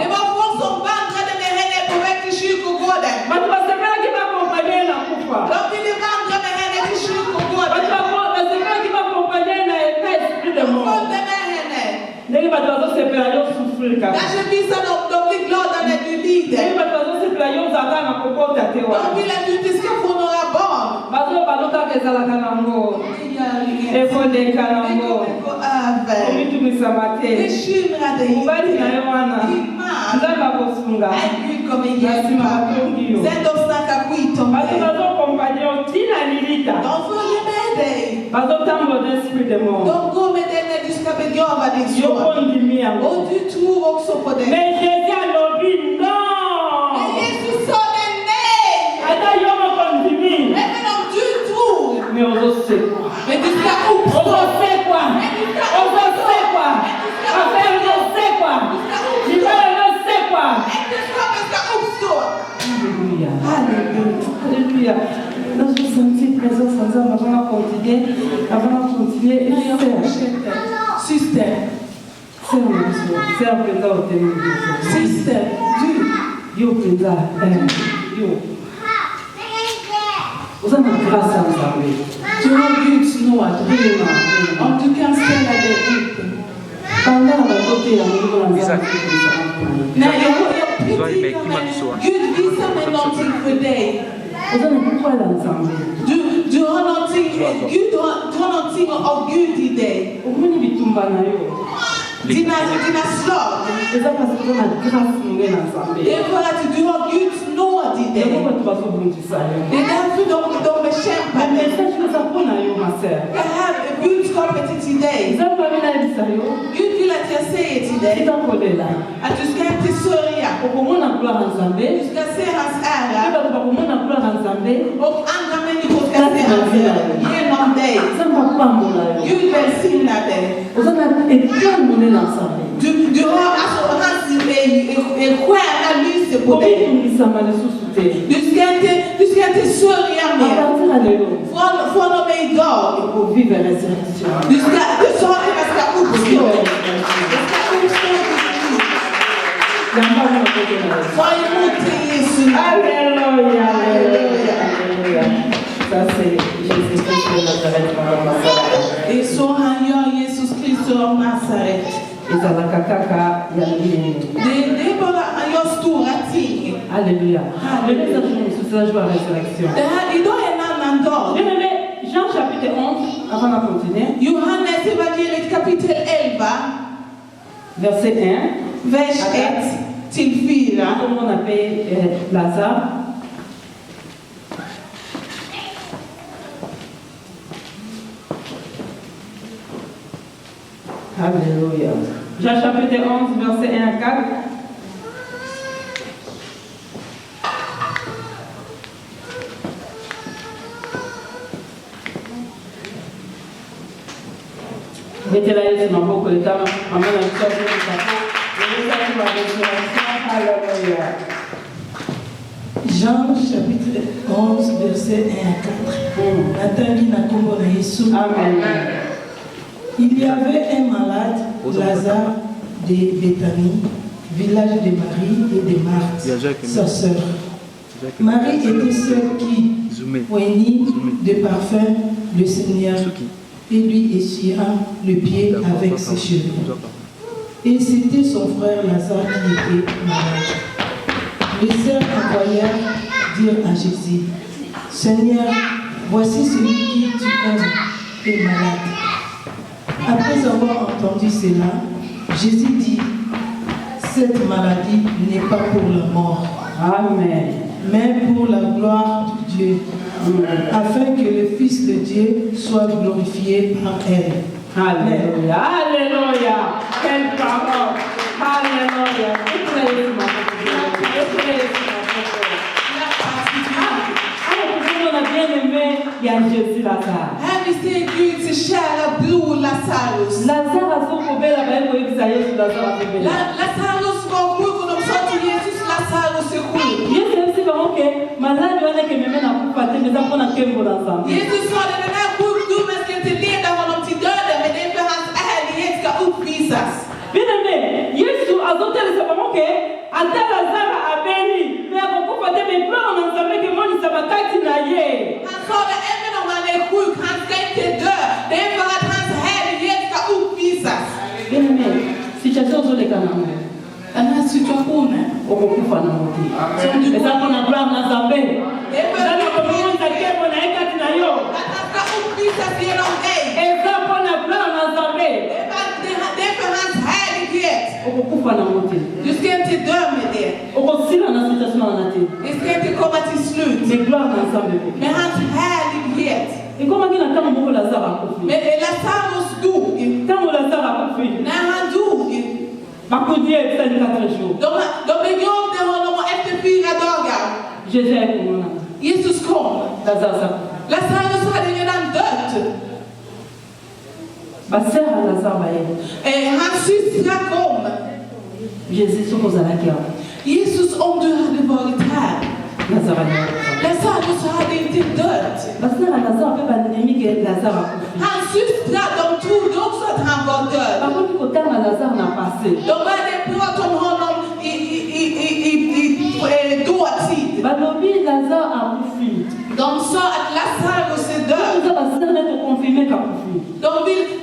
[SPEAKER 2] Det var folk som vandrade med henne på väg till kyrkogården. De ville vandra med henne till kyrkogården. De följde med henne. Kanske visar de blir glada när du lider. De vill att du inte ska få några barn. Det går över. Bekymra dig inte. Gud kommer hjälpa. Sen de snackar skit om dig. De följer med dig. De går med dig när du ska begrava din son. Och du tror också på det. Men Jesus sa det nej. Även om du tror. Men du ska uppstå. Äktenskapet ska uppstå.
[SPEAKER 1] Alléluia. Dans une sentie présence ensemble avant de continuer.
[SPEAKER 2] Syster. Syster.
[SPEAKER 1] Yo prinsa. Yo. Vous avez grâce à vous.
[SPEAKER 2] Tu har Guds nåd. Om du kan ställa dig upp. Nej, jag predikar med Gud visar mig någonting för dig. Du har någonting, Gud har någonting av Gud i dig. Dina slag. Det är för att du har Guds nåd i dig. Det är därför de bekämpar dig. Det här budskapet är till dig. Gud vill att jag säger till dig att du ska inte sörja. Du ska se hans ära. Och andra människor ska se hans ära genom dig. Gud välsignar dig. Du har alltså hans stjärna lyser på dig. Du ska inte sörja mer. Från och med idag. Sakerna ska uppstå. Ta emot till Jesu.
[SPEAKER 1] Alléluia. Ça c'est Jésus Christ de Nazareth.
[SPEAKER 2] Det är så han gör, Jesus Kristus av Nazaret. Det är bara, han gör stora ting.
[SPEAKER 1] Alléluia. Le message de la joie à la résurrection.
[SPEAKER 2] Det här idag är en annan dag.
[SPEAKER 1] Jean chapitre 11, avant de continuer.
[SPEAKER 2] Johannes evangeliet kapitel 11.
[SPEAKER 1] Verset 1.
[SPEAKER 2] Vers 1 till 4.
[SPEAKER 1] Comme on appelle Lazare. Alléluia. Jean chapitre 11, verset 1 à 4. Mettez la Yesu na mboko letama, maman na mtoto wako. Alléluia.
[SPEAKER 2] Jean chapitre 11, verset 1 à 4. Natangi na kombo na Yesu.
[SPEAKER 1] Amen.
[SPEAKER 2] Il y avait un malade, Lazare de Béthanie, village de Marie et de Marthe, sa sœur. Marie était celle qui poignit de parfum le Seigneur et lui essuya le pied avec ses cheveux. Et c'était son frère Lazare qui était malade. Les sœurs envoyèrent dire à Jésus, Seigneur, voici celui qui tu aimes est malade. Après avoir entendu cela, Jésus dit, cette maladie n'est pas pour la mort,
[SPEAKER 1] Amen.
[SPEAKER 2] mais pour la gloire de Dieu, afin que le Fils de Dieu soit glorifié par elle.
[SPEAKER 1] Alléluia. Alléluia. Quelle parole. Alléluia. Écoutez-le, ma on a bien aimé, il y a Jésus Lazare.
[SPEAKER 2] Have you seen you to share a blue Lazarus?
[SPEAKER 1] Lazare a son copain là-bas, il faut que ça y est, Lazare a fait bien.
[SPEAKER 2] Lazarus va courir quand on sort de Jésus, Lazarus se court.
[SPEAKER 1] Jésus aussi va ok, malade on est que même na kufa te mais ça prend un kembo ensemble.
[SPEAKER 2] Jesus sa den här sjukdomen ska inte leda honom till döden, men det är för hans ärlighet ska uppvisas.
[SPEAKER 1] Bien aimé, Jésus a zoté les savants que ata Lazare a béni, mais a beaucoup fait mais plan on ensemble que moi ni ça va kati na ye.
[SPEAKER 2] Han sa det, även om han är sjuk, han ska inte dö. Det är för att hans härlighet ska uppvisas.
[SPEAKER 1] Bien aimé, situation zo le kana.
[SPEAKER 2] Den här situationen.
[SPEAKER 1] Okukufa na moti. Esa kona gloire na Zambe. Ndani kwa Mungu kembo na ekati na yo.
[SPEAKER 2] Att han ska uppvisas genom dig.
[SPEAKER 1] Esa kona gloire na Zambe.
[SPEAKER 2] Det är för hans härlighet.
[SPEAKER 1] Okukufa na moti.
[SPEAKER 2] Du ska inte dö med det.
[SPEAKER 1] Okosila na situation na nati.
[SPEAKER 2] Det ska inte komma till slut.
[SPEAKER 1] Mais gloire na Zambe.
[SPEAKER 2] Med hans härlighet.
[SPEAKER 1] Et comment il a tant beaucoup Lazare a kufi.
[SPEAKER 2] Men Lazarus dog.
[SPEAKER 1] Tant Lazare a kufi.
[SPEAKER 2] När han dog.
[SPEAKER 1] Bakudie c'est 4 jours.
[SPEAKER 2] De begravde honom och efter 4 dagar.
[SPEAKER 1] Jésus est pour moi.
[SPEAKER 2] Jesus kom.
[SPEAKER 1] Lazare sa.
[SPEAKER 2] Lazarus hade redan dött.
[SPEAKER 1] Basera Lazare ba ye.
[SPEAKER 2] Hans systrar kom.
[SPEAKER 1] Jésus suppose la kia.
[SPEAKER 2] Jesus, om du hade varit här. Lazarus hade inte dött.
[SPEAKER 1] Basera Lazare pe ba nemi ke Lazare a kufi.
[SPEAKER 2] Hans systrar, de trodde också att han var död.
[SPEAKER 1] Par contre ko tanga Lazare na passé.
[SPEAKER 2] De började prata om honom i dåtid.
[SPEAKER 1] Balobi Lazare a kufi.
[SPEAKER 2] De sa att Lazarus är
[SPEAKER 1] Nous
[SPEAKER 2] död.
[SPEAKER 1] avons basera to confirmer ka kufi.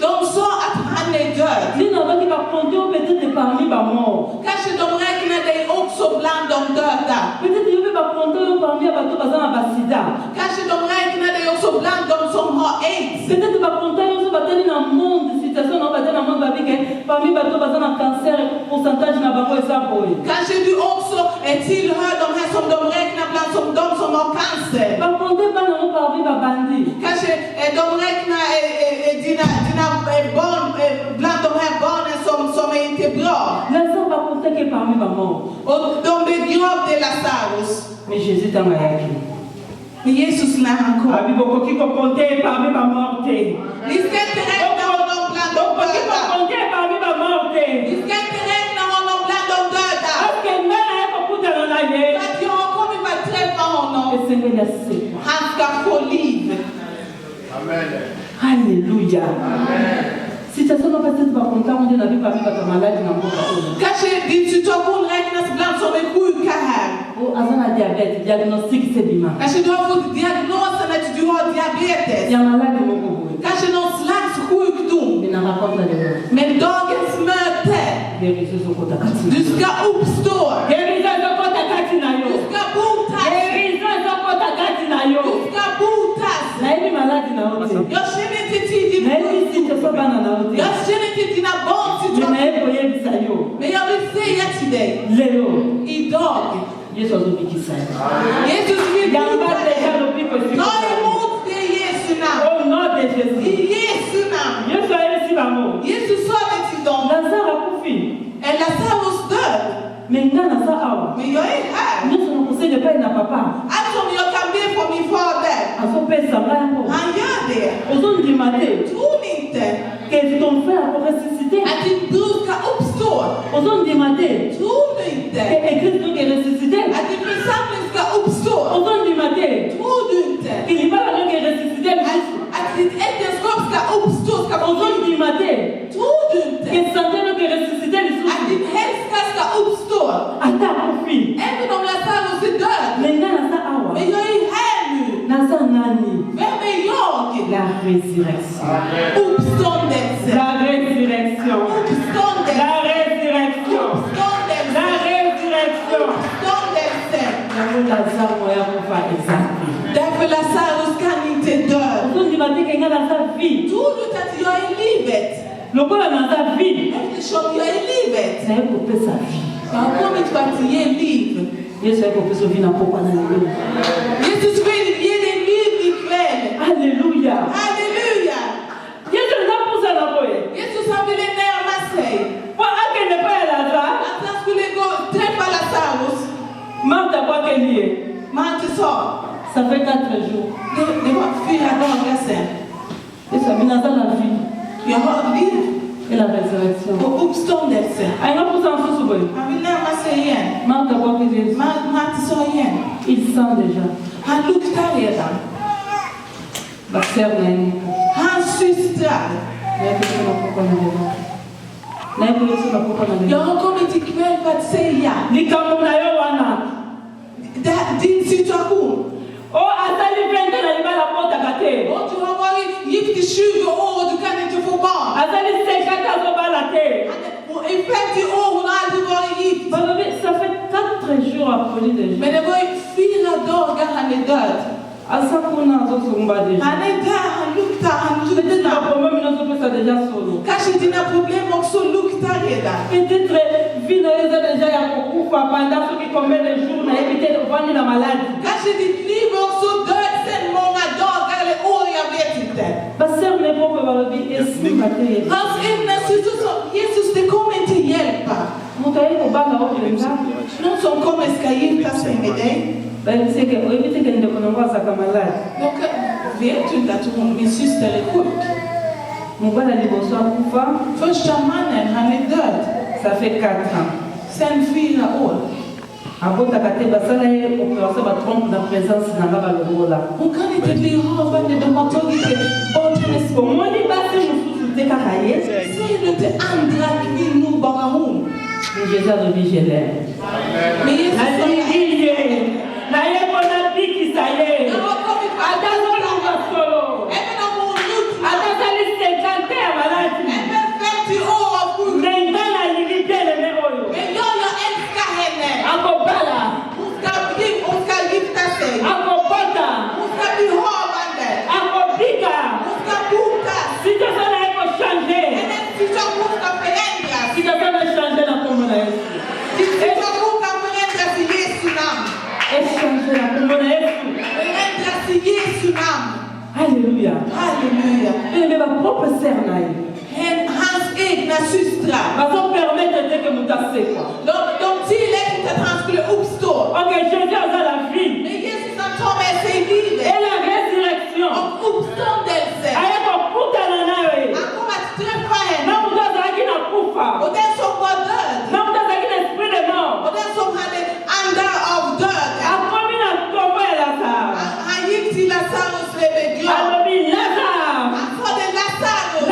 [SPEAKER 2] De sa att han är död.
[SPEAKER 1] Ni na ba ki ba compter peut-être parmi ba mort.
[SPEAKER 2] Kanske de räknar dig också bland de döda.
[SPEAKER 1] Peut-être il va compter parmi ba to bazana ba sida.
[SPEAKER 2] Kanske de räknar dig också bland de som har aids.
[SPEAKER 1] Peut-être va compter aussi ba tani na monde situation na ba tani na monde ba bike parmi ba to bazana cancer pourcentage na ba ko esa boy.
[SPEAKER 2] Kanske du också tillhör de här som de räknar bland som de som har cancer.
[SPEAKER 1] Ba compter ba na parmi ba bandi.
[SPEAKER 2] Kanske de räknar dina barn bland de här barnen som är inte bra.
[SPEAKER 1] Lazare va compter que parmi ba mort.
[SPEAKER 2] Och de begravde Lazarus.
[SPEAKER 1] Mais Jésus t'a mayaki.
[SPEAKER 2] Men Jesus när han kom.
[SPEAKER 1] Abi boko ki ko compter parmi ba morte.
[SPEAKER 2] Ni ska inte räkna honom bland de
[SPEAKER 1] Boko ki ko
[SPEAKER 2] döda.
[SPEAKER 1] compter parmi ba morte.
[SPEAKER 2] Ni ska inte räkna honom bland de döda.
[SPEAKER 1] Parce que ngana e ko kuta na ye.
[SPEAKER 2] För att jag har kommit för att träffa honom.
[SPEAKER 1] Et c'est le c'est.
[SPEAKER 2] Han ska få liv.
[SPEAKER 3] Amen.
[SPEAKER 1] Alléluia.
[SPEAKER 3] Amen.
[SPEAKER 1] Situation va peut-être va compter on dit na vie parmi ba malade na mboka.
[SPEAKER 2] Kanske din situation räknas bland som är sjuka här.
[SPEAKER 1] O azana diabète, diagnostic c'est bima.
[SPEAKER 2] Kanske du har fått diagnosen att du har diabetes.
[SPEAKER 1] Ya malade moko boy.
[SPEAKER 2] Kanske någon slags sjukdom.
[SPEAKER 1] Ina raconta de moi.
[SPEAKER 2] Men dagens möte,
[SPEAKER 1] Guérison so kota kati.
[SPEAKER 2] du ska uppstå.
[SPEAKER 1] Guérison so kota kati na
[SPEAKER 2] Du
[SPEAKER 1] yo.
[SPEAKER 2] ska botas.
[SPEAKER 1] Guérison so kota kati na yo.
[SPEAKER 2] Du ska botas.
[SPEAKER 1] Na hivi malade na wote.
[SPEAKER 2] Jag känner inte till din
[SPEAKER 1] Na hivi
[SPEAKER 2] sjukdom.
[SPEAKER 1] situation bana na wote.
[SPEAKER 2] Jag känner inte till dina barns
[SPEAKER 1] Mais na
[SPEAKER 2] situation.
[SPEAKER 1] hivi oyebisa yo.
[SPEAKER 2] Men jag vill säga till dig,
[SPEAKER 1] Lelo.
[SPEAKER 2] idag,
[SPEAKER 1] Yesu azobikisa yo.
[SPEAKER 2] Jesus vill
[SPEAKER 1] Yamba
[SPEAKER 2] bota
[SPEAKER 1] deja
[SPEAKER 2] dig.
[SPEAKER 1] lobiko
[SPEAKER 2] Ta
[SPEAKER 1] siko.
[SPEAKER 2] emot det i Jesu namn.
[SPEAKER 1] Au nom de Jésus.
[SPEAKER 2] I Jesu namn.
[SPEAKER 1] Yesu ayebisi bango.
[SPEAKER 2] Jesus sa det till dem.
[SPEAKER 1] Lazare akufi.
[SPEAKER 2] Är Lazarus död?
[SPEAKER 1] Mais nga naza awa.
[SPEAKER 2] Men jag är här.
[SPEAKER 1] Nyonso nakosenge epai na papa.
[SPEAKER 2] Allt som jag kan be på min fader,
[SPEAKER 1] azopesa ngai yango.
[SPEAKER 2] han gör det.
[SPEAKER 1] Ozondima te.
[SPEAKER 2] Tror ni inte
[SPEAKER 1] Que ton frère peut ressusciter.
[SPEAKER 2] att din bror ska uppstå?
[SPEAKER 1] Ozondima te.
[SPEAKER 2] Tror du
[SPEAKER 1] Que
[SPEAKER 2] inte
[SPEAKER 1] église doit ressusciter.
[SPEAKER 2] att din församling ska uppstå?
[SPEAKER 1] Ozondima te.
[SPEAKER 2] Tror du inte
[SPEAKER 1] Que libala doit ressusciter.
[SPEAKER 2] att ditt äktenskap ska uppstå?
[SPEAKER 1] Ozondima te.
[SPEAKER 2] Tror du
[SPEAKER 1] Que
[SPEAKER 2] inte
[SPEAKER 1] santé doit ressusiter.
[SPEAKER 2] att din hälsa ska uppstå?
[SPEAKER 1] Ata akufi.
[SPEAKER 2] Även om Lazarus är död.
[SPEAKER 1] Mais nga naza awa.
[SPEAKER 2] Men jag är här nu.
[SPEAKER 1] Naza nani.
[SPEAKER 2] Vem är jag?
[SPEAKER 1] La résurrection.
[SPEAKER 2] Uppståndelse.
[SPEAKER 1] La résurrection.
[SPEAKER 2] Uppståndelse.
[SPEAKER 1] La résurrection.
[SPEAKER 2] Uppståndelse.
[SPEAKER 1] La résurrection.
[SPEAKER 2] Uppståndelse.
[SPEAKER 1] Yango Lazare moya kufa exactly.
[SPEAKER 2] Därför Lazarus kan inte ute död.
[SPEAKER 1] Tror
[SPEAKER 2] du inte att jag är livet? Eftersom jag är livet. Jag har kommit för att ge liv. Jesus vill ge dig liv ikväll.
[SPEAKER 1] Halleluja.
[SPEAKER 2] Halleluja. Jesus han ville närma sig. Att han skulle gå träffa Lazarus. Marthe sa.
[SPEAKER 1] Ça fait 4 jours.
[SPEAKER 2] Det var 4 dagar sedan. Jag har liv.
[SPEAKER 1] Et la résurrection.
[SPEAKER 2] Och uppståndelse. Han vill närma sig igen. Marthe sa igen.
[SPEAKER 1] Il sent déjà.
[SPEAKER 2] Han luktar redan. Hans systrar. Jag har kommit ikväll för att säga. Din situation. Och du har varit gift i 20 år och du kan inte få barn. Och i 50 år hon har aldrig varit gift.
[SPEAKER 1] Ça fait 4 jours après déjà.
[SPEAKER 2] Men det var 4 dagar han är död. Han är där, han luktar, han luktar. Kanske dina problem också luktar redan. Kanske ditt liv också död sedan många dagar eller år, jag vet inte. Hans egna syster sa, Jesus det kommer inte hjälpa. Någon som kommer ska gifta sig med dig. Donc, vet du inte att min syster är sjuk? Första mannen, han är död.
[SPEAKER 1] Ça fait 4 ans.
[SPEAKER 2] Sen 4 år. Hon kan inte bli havande, de har tagit bort hennes barn. Säger du till andra kvinnor bara hon?
[SPEAKER 1] Mais Jésus a dit je l'aime.
[SPEAKER 2] Men Jesus säger
[SPEAKER 1] Alléluia.
[SPEAKER 2] Alléluia.
[SPEAKER 1] Et ma propre sœur
[SPEAKER 2] hans egna systrar. De tillät inte att han skulle uppstå. Men Jesus han tar med sig livet. Och uppståndelse. Han kommer att träffa henne. Och den som var död. Och den som hade andar av döden. Han gick till Lazarus grav. Han sa det Lazarus.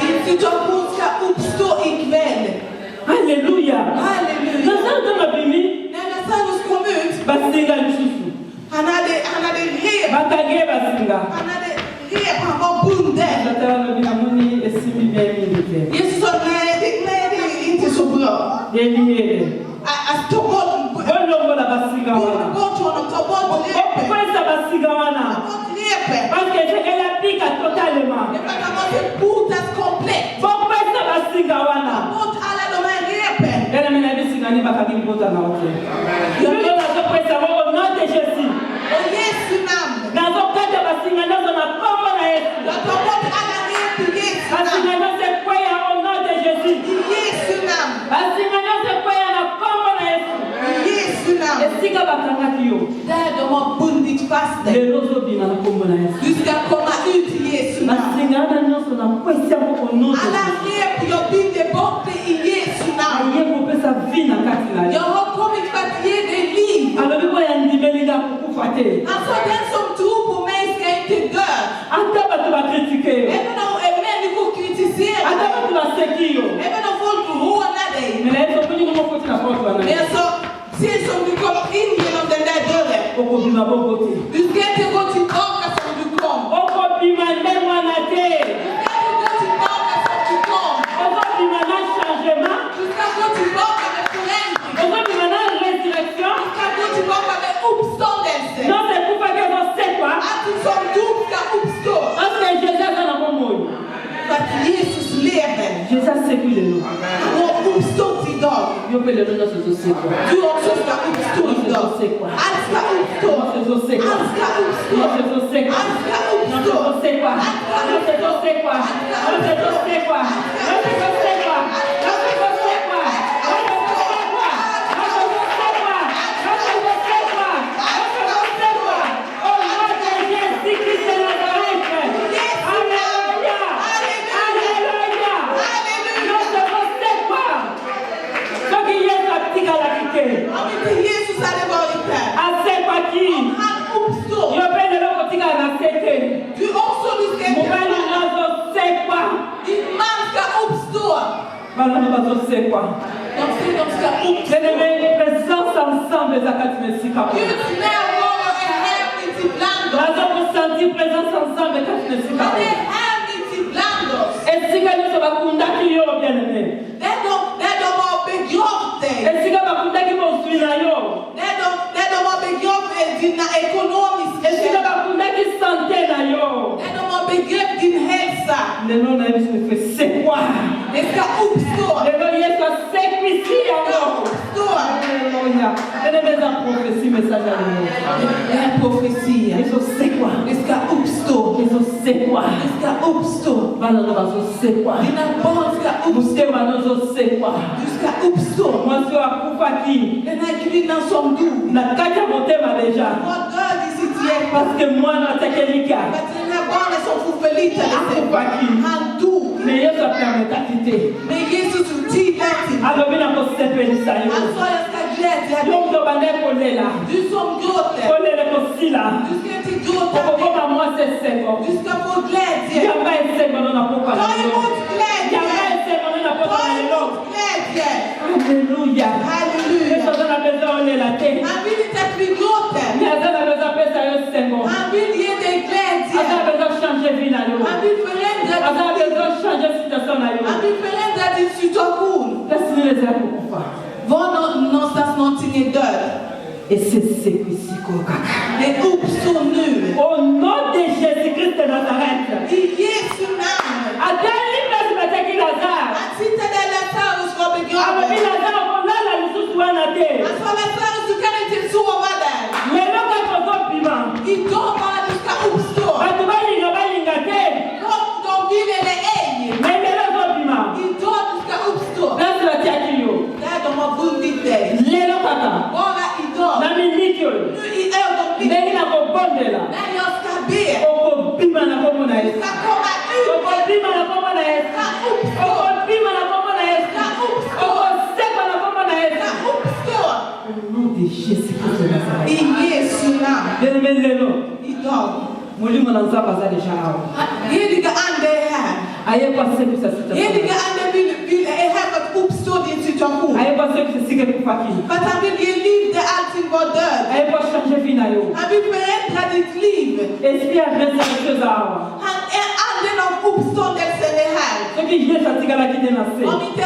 [SPEAKER 2] Din situation ska uppstå ikväll.
[SPEAKER 1] Halleluja.
[SPEAKER 2] Halleluja. När Lazarus kom ut, han hade rep. Han var bunden. Jesus sa, nej, det är inte så bra. Att ta bort honom, ta bort repet. Han måste botas komplett. Ta bort alla de här repen. Och Jesu namn. Jag tar bort alla rep i Jesu namn. I Jesu namn. Där de har bundit fast dig. Du ska komma ut i Jesu namn. Alla rep jag binder bort dig i Jesu namn. Jag har kommit för att ge dig liv. Alltså den som tror på mig ska inte dö. Även om människor kritiserar.
[SPEAKER 1] Yo pe lelo nyonso ezosekwa.
[SPEAKER 2] Du också ska uppstå idag. Allt ska uppstå.
[SPEAKER 1] Nyonso ezosekwa.
[SPEAKER 2] Allt ska uppstå.
[SPEAKER 1] Nyonso ezosekwa.
[SPEAKER 2] Allt ska
[SPEAKER 1] Nyonso
[SPEAKER 2] uppstå.
[SPEAKER 1] ezosekwa. Nyonso ezosekwa. Nyonso ezosekwa. Nyonso ezosekwa. Nyonso ezosekwa. Nyonso ezosekwa. Nyonso ezosekwa. Nyonso ezosekwa. Nyonso ezosekwa. Au nom de Jésus-Christ de Nazareth. Alléluia. Alléluia. Nyonso ezosekwa. Soki Yesu atikala kite.
[SPEAKER 2] Om inte Jesus hade varit här.
[SPEAKER 1] Asekwa ki.
[SPEAKER 2] Han uppstår.
[SPEAKER 1] Yo pe lelo kotikala na sete.
[SPEAKER 2] Du också, du ska inte
[SPEAKER 1] Mobali
[SPEAKER 2] vara.
[SPEAKER 1] nazosekwa.
[SPEAKER 2] Din man ska uppstå.
[SPEAKER 1] Bana bazosekwa.
[SPEAKER 2] De ska uppstå.
[SPEAKER 1] Bien-aimés, présence ensemble ezakati mesika.
[SPEAKER 2] Guds närvaro är här mitt ibland oss.
[SPEAKER 1] Nazo kosentir présence ensemble ekati mesika.
[SPEAKER 2] Han är här mitt ibland oss.
[SPEAKER 1] Esika nyonso bakundaki yo bien-aimé.
[SPEAKER 2] Där de har begravt dig.
[SPEAKER 1] Esika bakundaki bozwi na yo.
[SPEAKER 2] Där de har begravt dina ekonomiska
[SPEAKER 1] Esika
[SPEAKER 2] källor.
[SPEAKER 1] bakundaki sante na yo.
[SPEAKER 2] Där de har begravt din hälsa.
[SPEAKER 1] Lelo na yesu efe sekwa.
[SPEAKER 2] Det ska uppstå.
[SPEAKER 1] Lelo yesu asekwisi
[SPEAKER 2] Det ska
[SPEAKER 1] yango.
[SPEAKER 2] uppstå.
[SPEAKER 1] Alléluia. Bien-aimés, eza prophétie message ya lelo.
[SPEAKER 2] Det är en profetia.
[SPEAKER 1] Ezosekwa.
[SPEAKER 2] Det ska uppstå.
[SPEAKER 1] Ezosekwa.
[SPEAKER 2] Det ska uppstå.
[SPEAKER 1] Bana no bazosekwa.
[SPEAKER 2] Dina barn ska uppstå.
[SPEAKER 1] Motema nozosekwa.
[SPEAKER 2] Du ska uppstå.
[SPEAKER 1] Mwasi oyo akufaki
[SPEAKER 2] Den här kvinnan som dog
[SPEAKER 1] na kati ya motema deja
[SPEAKER 2] var död i sitt hjärta.
[SPEAKER 1] parce que mwana atakelika
[SPEAKER 2] För att den här barnet som förförlitade sig, han dog.
[SPEAKER 1] me yesu apermetaki te
[SPEAKER 2] Men Jesus tillät inte.
[SPEAKER 1] alobi na kosepelisa yo
[SPEAKER 2] Han sa, jag ska glädja
[SPEAKER 1] yo
[SPEAKER 2] dig.
[SPEAKER 1] moto bande kolela
[SPEAKER 2] Du som gråter,
[SPEAKER 1] kolele kosila
[SPEAKER 2] du ska inte gråta.
[SPEAKER 1] okokoma mwasi esengo
[SPEAKER 2] Du ska få glädje.
[SPEAKER 1] yamba esengo no na pokwa
[SPEAKER 2] Ta
[SPEAKER 1] na lelo
[SPEAKER 2] emot glädje.
[SPEAKER 1] yamba esengo no na pokwa
[SPEAKER 2] Ta
[SPEAKER 1] na lelo
[SPEAKER 2] emot glädje.
[SPEAKER 1] alleluya
[SPEAKER 2] Halleluja.
[SPEAKER 1] yesu aza na beza olela te
[SPEAKER 2] Han vill inte att vi gråter.
[SPEAKER 1] me aza na beza pesa yo sengo
[SPEAKER 2] Han vill ge dig glädje.
[SPEAKER 1] aza na beza change vie na yo
[SPEAKER 2] Han vill förändra
[SPEAKER 1] aza na
[SPEAKER 2] ditt liv.
[SPEAKER 1] beza change situation na yo
[SPEAKER 2] Han vill förändra din situation.
[SPEAKER 1] lasinileza ya kokufa
[SPEAKER 2] Var någonstans någonting är död.
[SPEAKER 1] esesekwisiko kaka
[SPEAKER 2] Det uppstår nu.
[SPEAKER 1] au nom de Jésus-Christ de Nazareth
[SPEAKER 2] I Jesu namn.
[SPEAKER 1] atali mpasi bataki lazare
[SPEAKER 2] Han sitter där Lazarus var
[SPEAKER 1] alobi
[SPEAKER 2] begraven.
[SPEAKER 1] lazare kolala lisusu wana te
[SPEAKER 2] Han sa, Lazarus, du kan inte sova där.
[SPEAKER 1] lelo kaka ozobima
[SPEAKER 2] Idag bara du ska uppstå.
[SPEAKER 1] bato balinga te
[SPEAKER 2] Om de vill eller ej.
[SPEAKER 1] me lelo ozobima
[SPEAKER 2] Idag du ska uppstå.
[SPEAKER 1] plasi batiaki yo
[SPEAKER 2] Där de har bundit dig.
[SPEAKER 1] lelo kaka
[SPEAKER 2] Bara idag.
[SPEAKER 1] na miniki oyo
[SPEAKER 2] Nu i ögonblicket.
[SPEAKER 1] ndenge nakobondela
[SPEAKER 2] När jag ska be.
[SPEAKER 1] okobima na kombo na
[SPEAKER 2] Du
[SPEAKER 1] yesu
[SPEAKER 2] ska komma ut.
[SPEAKER 1] okobima na kombo na yesu
[SPEAKER 2] Du ska uppstå.
[SPEAKER 1] okobima na kombo na yesu okosekwa na kombo na
[SPEAKER 2] Du
[SPEAKER 1] yesu
[SPEAKER 2] ska uppstå.
[SPEAKER 1] au nom de Jésus-Christ de Nazareth
[SPEAKER 2] I Jesu namn.
[SPEAKER 1] bien-aimé lelo
[SPEAKER 2] Idag.
[SPEAKER 1] molimo na nzambe aza deja awa
[SPEAKER 2] Heliga ande är här.
[SPEAKER 1] ayekwasekisa situation
[SPEAKER 2] Heliga ande är här för att uppstå din situation.
[SPEAKER 1] ayekwasekisa sika ekufaki
[SPEAKER 2] För att han vill ge liv där allting var död.
[SPEAKER 1] ayekochange vi na yo
[SPEAKER 2] Han vill förändra ditt liv.
[SPEAKER 1] esprit ya résurrection eza awa
[SPEAKER 2] Han är anden av uppståndelsen är här.
[SPEAKER 1] soki yesu atikalaki te na se
[SPEAKER 2] Om inte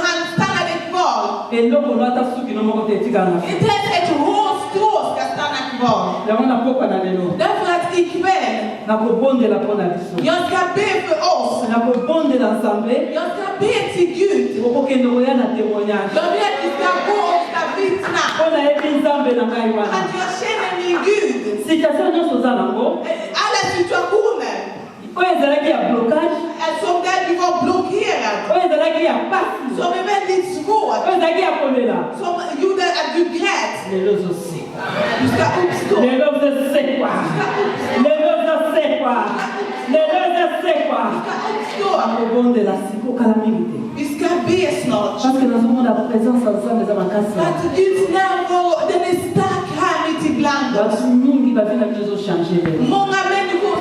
[SPEAKER 2] han stannade kvar.
[SPEAKER 1] eloko no ata suki no moko te etikala na se
[SPEAKER 2] Inte ens ett hårstrå ska stanna kvar.
[SPEAKER 1] yango napokwa na lelo
[SPEAKER 2] Därför att ikväll,
[SPEAKER 1] nakobondela mpo na biso
[SPEAKER 2] jag ska be för oss.
[SPEAKER 1] nakobondela nzambe
[SPEAKER 2] Jag ska be till Gud.
[SPEAKER 1] okokende koya na témoignage
[SPEAKER 2] Jag vill att vi ska gå och ska vittna.
[SPEAKER 1] mpo nayebi nzambe na ngai wana
[SPEAKER 2] Att jag känner min Gud.
[SPEAKER 1] situation nyonso oza nango
[SPEAKER 2] Alla situationer
[SPEAKER 1] oyo ezalaki ya blocage
[SPEAKER 2] som där du var blockerad.
[SPEAKER 1] oyo ezalaki ya pasi
[SPEAKER 2] Som är väldigt svårt.
[SPEAKER 1] oyo ezalaki ya kolela
[SPEAKER 2] Som gjorde att du grät.
[SPEAKER 1] lelo ozosekwa
[SPEAKER 2] Du ska uppstå.
[SPEAKER 1] lelo ozosekwa lelo ozosekwa lelo ozosekwa
[SPEAKER 2] Du ska uppstå.
[SPEAKER 1] nakobondela siko kala mingi te
[SPEAKER 2] Vi ska be snart.
[SPEAKER 1] parce que nazomona présence ya nzambe eza makasi
[SPEAKER 2] För att Guds närvaro, den är stark här mitt ibland oss.
[SPEAKER 1] bato mingi bavina bino ezochange lelo
[SPEAKER 2] Många människor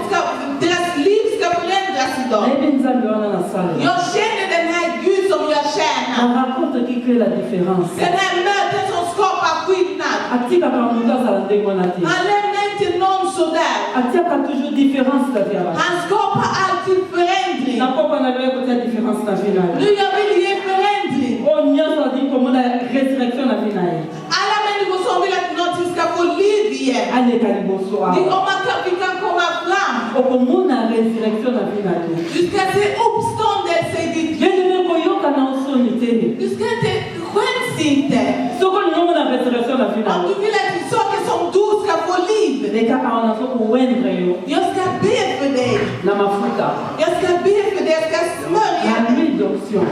[SPEAKER 2] deras liv ska förändras idag.
[SPEAKER 1] nayebi nzambe wana na sala
[SPEAKER 2] Jag känner den här Gud som jag
[SPEAKER 1] na
[SPEAKER 2] tjänar.
[SPEAKER 1] rencontre qui crée la différence
[SPEAKER 2] Den här möten som skapar skillnad.
[SPEAKER 1] atikaka moto azala ndenge wana te
[SPEAKER 2] Han lämnar inte någon sådär.
[SPEAKER 1] atiaka toujours différence na vie ya bato
[SPEAKER 2] Han skapar alltid förändring.
[SPEAKER 1] nakokwa na lelo kotia différence na vie na
[SPEAKER 2] Nu
[SPEAKER 1] yo
[SPEAKER 2] jag vill ge förändring.
[SPEAKER 1] oyo nyonso azali komona résurrection na vie na ye
[SPEAKER 2] Alla människor som vill att någonting ska få liv igen.
[SPEAKER 1] aleka liboso awa
[SPEAKER 2] Vi kan komma fram.
[SPEAKER 1] okomona résurrection na vie na yo
[SPEAKER 2] Du ska se uppståndelse i ditt liv.
[SPEAKER 1] yelele koyoka na osoni te
[SPEAKER 2] Du ska inte skäms think that.
[SPEAKER 1] Ce que nous avons la résurrection de la vie.
[SPEAKER 2] Om du vill att saker som du ska få liv.
[SPEAKER 1] Les cas on a fait pour wendre yo.
[SPEAKER 2] Jag ska be för dig.
[SPEAKER 1] Na mafuta.
[SPEAKER 2] Jag ska be för dig. Jag ska smörja
[SPEAKER 1] La nuit d'onction.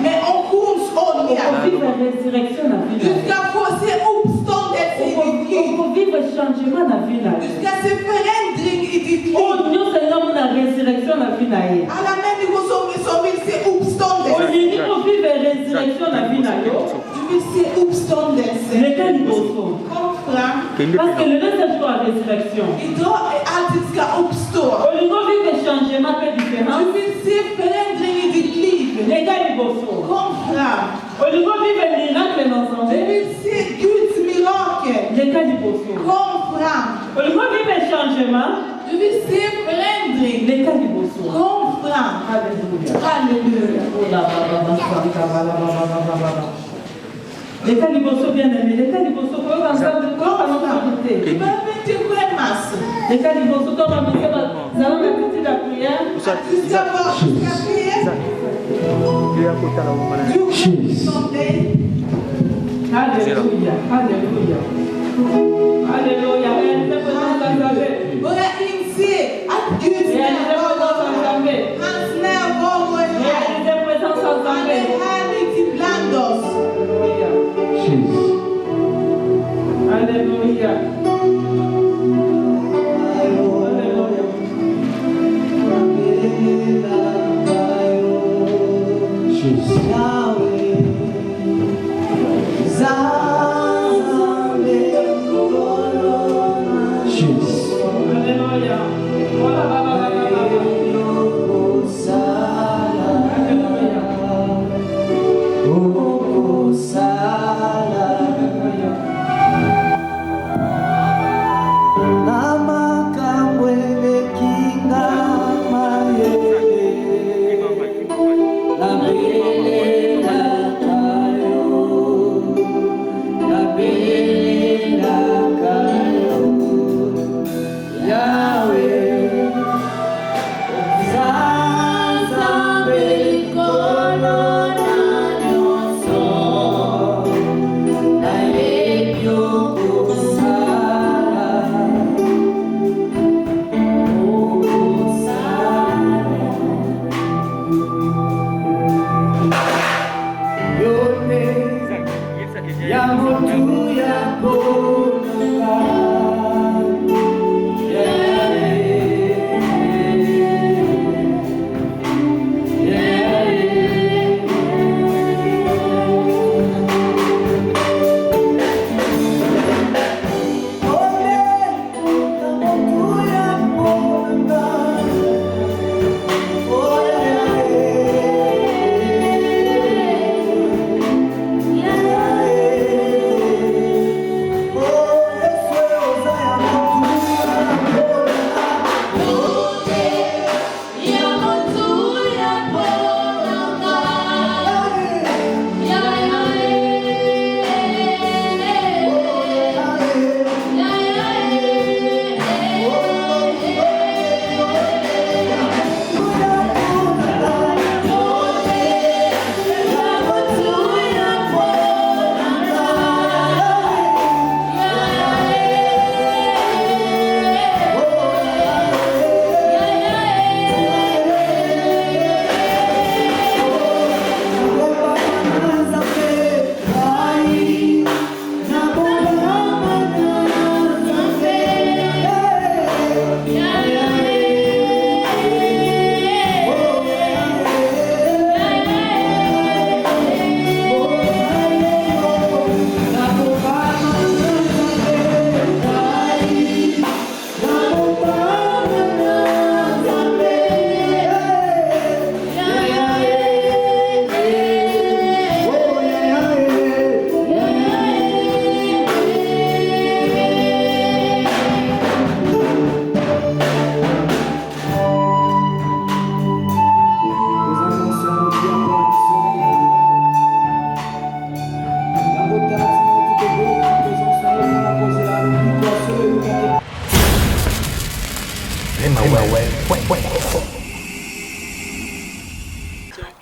[SPEAKER 2] med ontionsolja.
[SPEAKER 1] On vit la résurrection de la vie.
[SPEAKER 2] Du ska få se uppståndelse i ditt liv.
[SPEAKER 1] On peut vivre changement de la vie.
[SPEAKER 2] Du ska se förändring i ditt liv.
[SPEAKER 1] Oh, nous avons la résurrection de la vie.
[SPEAKER 2] Alla människor som vill se uppståndelse.
[SPEAKER 1] On vit la résurrection de la vie.
[SPEAKER 2] Du vill se uppståndelse.
[SPEAKER 1] Les cas du bosso.
[SPEAKER 2] Kom fram.
[SPEAKER 1] Parce que le reste est toujours la résurrection.
[SPEAKER 2] Idag är allting ska uppstå.
[SPEAKER 1] On vit le changement peu différent.
[SPEAKER 2] Du vill se förändring i ditt liv.
[SPEAKER 1] Les cas du bosso.
[SPEAKER 2] Kom fram.
[SPEAKER 1] On vit le miracle dans son
[SPEAKER 2] Du
[SPEAKER 1] vie.
[SPEAKER 2] vill se Guds mirakel.
[SPEAKER 1] Les cas du bosso.
[SPEAKER 2] Kom fram.
[SPEAKER 1] On vit le changement.
[SPEAKER 2] Du vill se förändring.
[SPEAKER 1] Les cas du bosso.
[SPEAKER 2] Kom fram.
[SPEAKER 1] Alléluia.
[SPEAKER 2] Halleluja.
[SPEAKER 1] Les cas du bosso bien aimé. Les cas du bosso pour eux ensemble de corps à notre côté.
[SPEAKER 2] Du behöver inte skämmas.
[SPEAKER 1] Les cas du bosso comme on dit nous allons répéter la prière.
[SPEAKER 2] Du ska be. Du som dig.
[SPEAKER 1] Alléluia. Alléluia. Alléluia.
[SPEAKER 2] Börja inse att Guds närvaro, hans närvaro är här. Han är härligt ibland oss.
[SPEAKER 1] Alléluia.
[SPEAKER 2] Oh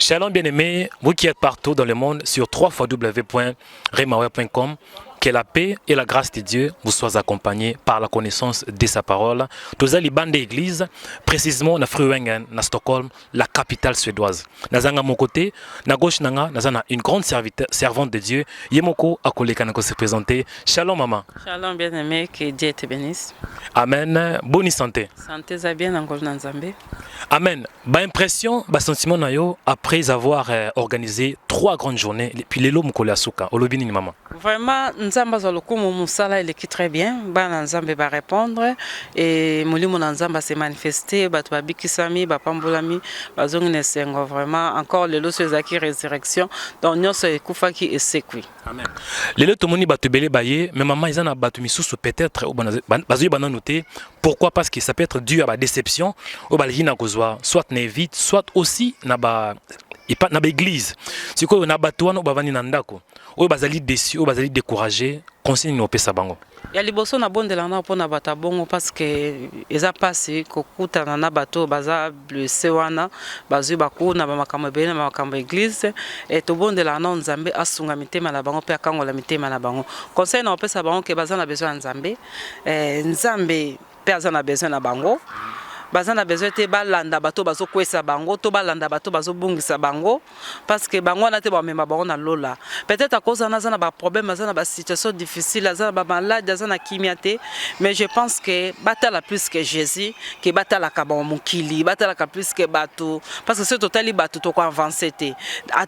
[SPEAKER 4] Shalom bien-aimés, vous qui êtes partout dans le monde sur www.remaweb.com. Que la paix et la grâce de Dieu vous soient accompagnés par la connaissance de sa parole. Tous les bandes d'église, précisément na Fruengen, na Stockholm, la capitale suédoise. Nazanga mon côté, na gauche nanga, nazana une grande servante de Dieu. Yemoko akoleka nako se présenter. Shalom maman.
[SPEAKER 1] Shalom bien-aimé, que Dieu te bénisse.
[SPEAKER 4] Amen. Bonne santé.
[SPEAKER 1] Santé za bien encore dans Nzambe.
[SPEAKER 4] Amen. Ba impression, ba sentiment na yo après avoir organisé 3 grandes journées puis lelo mukolo asuka. Olobi nini maman?
[SPEAKER 1] Vraiment Nzamba za lokumu musala il est très bien. Bana Nzambe ba répondre et molimo na Nzamba se manifester, ba to babikisami, ba pambolami, ba zongine sengo vraiment encore lelo sezaki résurrection. Donc nyonso ekufaki esekwi.
[SPEAKER 4] Amen. Lelo tomoni batu belé baye, mais maman izana batu misusu peut-être bazoyi bana noter. Pourquoi? Parce que ça peut être dû à la déception ou ba lina kozwa, soit nevite, soit aussi na ba église. C'est quoi na batu wana bavani na ndako. Oyo bazali déçu, oyo bazali découragé, conseil no pesa bango.
[SPEAKER 1] Ya liboso na bondela na pona bata bongo parce que eza passé kokuta na bato baza blessé wana bazu bakuna ba makambo bene ba makambo église et to bondela na Nzambe asunga mitema na bango pe akangola mitema na bango. Conseil na pesa bango ke baza na besoin ya Nzambe. Nzambe pe aza na besoin na bango. Bazana besoin te balanda bato bazo kwesa bango to balanda bato bazo bungisa bango parce que bango na te ba mema bango na lola peut-être à cause na zana ba problème zana ba situation difficile zana ba malade zana kimiate mais je pense que batala plus que Jésus que batala ka ba mukili batala ka plus que bato parce que c'est totali bato to ko avancer te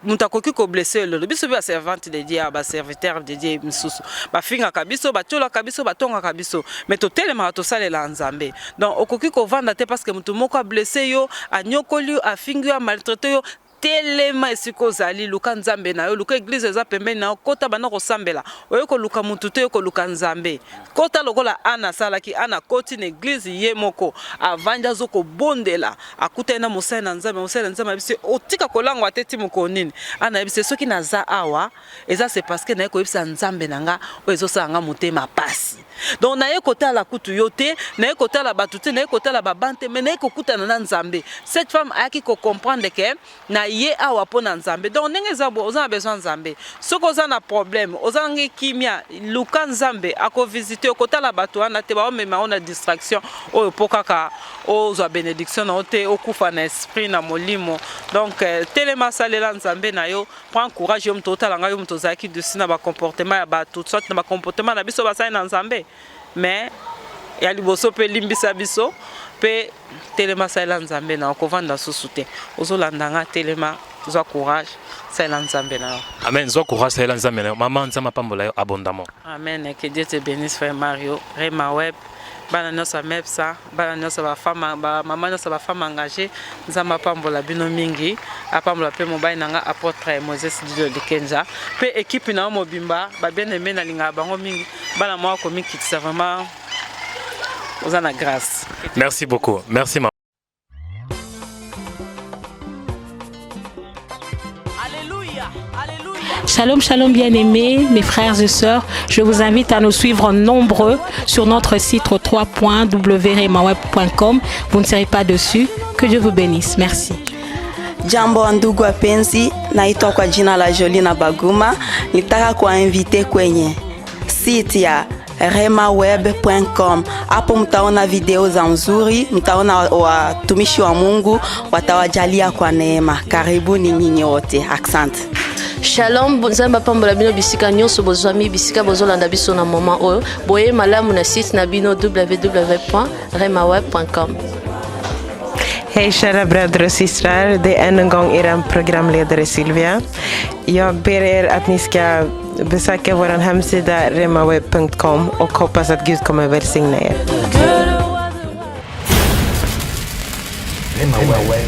[SPEAKER 1] muta koki ko blesser le biso ba servante de Dieu ba serviteur de Dieu misusu ba finga kabiso ba tola kabiso ba tonga kabiso mais to telema to salela Nzambe donc okoki ko vanda te parce que mutu moko a blessé yo a nyokoli a fingi a maltraité yo telema esiko zali luka Nzambe na yo luka église eza pembeni na kota bana ko sambela oyo ko luka mutu te ko luka Nzambe kota lokola ana salaki ana koti na église ye moko avanja zoko bondela akuta na mosana Nzambe bise otika kolangwa teti moko nini ana bise soki naza awa eza c'est parce que na ko bisa Nzambe nanga ozo sanga mutema pasi. Donc na ye kota la kutu yote na ye kota la batute na ye kota la babante mais na ye kokuta na Nzambe. Cette femme a qui comprendre que na ye awa pona Nzambe. Donc ndenge zabo oza besoin Nzambe. Soko oza na problème oza ngi kimia luka Nzambe ako visiter kota la batu na te ba mema ona distraction oyo pokaka ozo bénédiction na ote okufa na esprit na molimo. Donc telema salela Nzambe na yo prends courage yo mtota langa yo mtozaki dessus na ba comportement ya ba tout sorte na ba comportement na biso basai na Nzambe. Mais ya liboso pe limbisa biso pe telema salela Nzambe na okovanda susute ozolandanga telema zo courage salela Nzambe na.
[SPEAKER 4] Amen. Zo courage salela Nzambe na. Maman Nzamba pambola yo abondamment.
[SPEAKER 1] Amen. Que Dieu te bénisse frère Mario. Rema Web bana nyosa mepsa bana nyosa ba femme ba maman nyosa ba femme engagée Nzamba pambola bino mingi apambola pe mobile nanga apôtre Moses Dido de Kenza pe équipe na mobimba ba bien aimé na linga bango mingi bana moi ko mikitisa vraiment aux ana grâce.
[SPEAKER 4] Merci beaucoup. Merci maman.
[SPEAKER 5] Shalom, shalom bien-aimés, mes frères et sœurs. Je vous invite à nous suivre nombreux sur notre site www.remaweb.com. Vous ne serez pas dessus. Que Dieu vous bénisse. Merci.
[SPEAKER 6] Jambo ndugu wapenzi, naitwa kwa jina la Jolina Baguma. Nitaka kuwainvite kwenye site ya remaweb.com. Hapo mtaona video za nzuri, mtaona watumishi wa Mungu watawajalia kwa neema. Karibuni nyinyi wote. Asante.
[SPEAKER 7] Shalom, Nzamba pambola bino bisika nyonso bozwami bisika bozolanda biso na moment oyo. Boye malamu na site na bino www.remaweb.com.
[SPEAKER 8] Hej kära bröder och systrar, det är än en gång er programledare Sylvia. Jag ber er att ni ska besöka vår hemsida remaweb.com och hoppas att Gud kommer välsigna er.
[SPEAKER 4] Remaweb.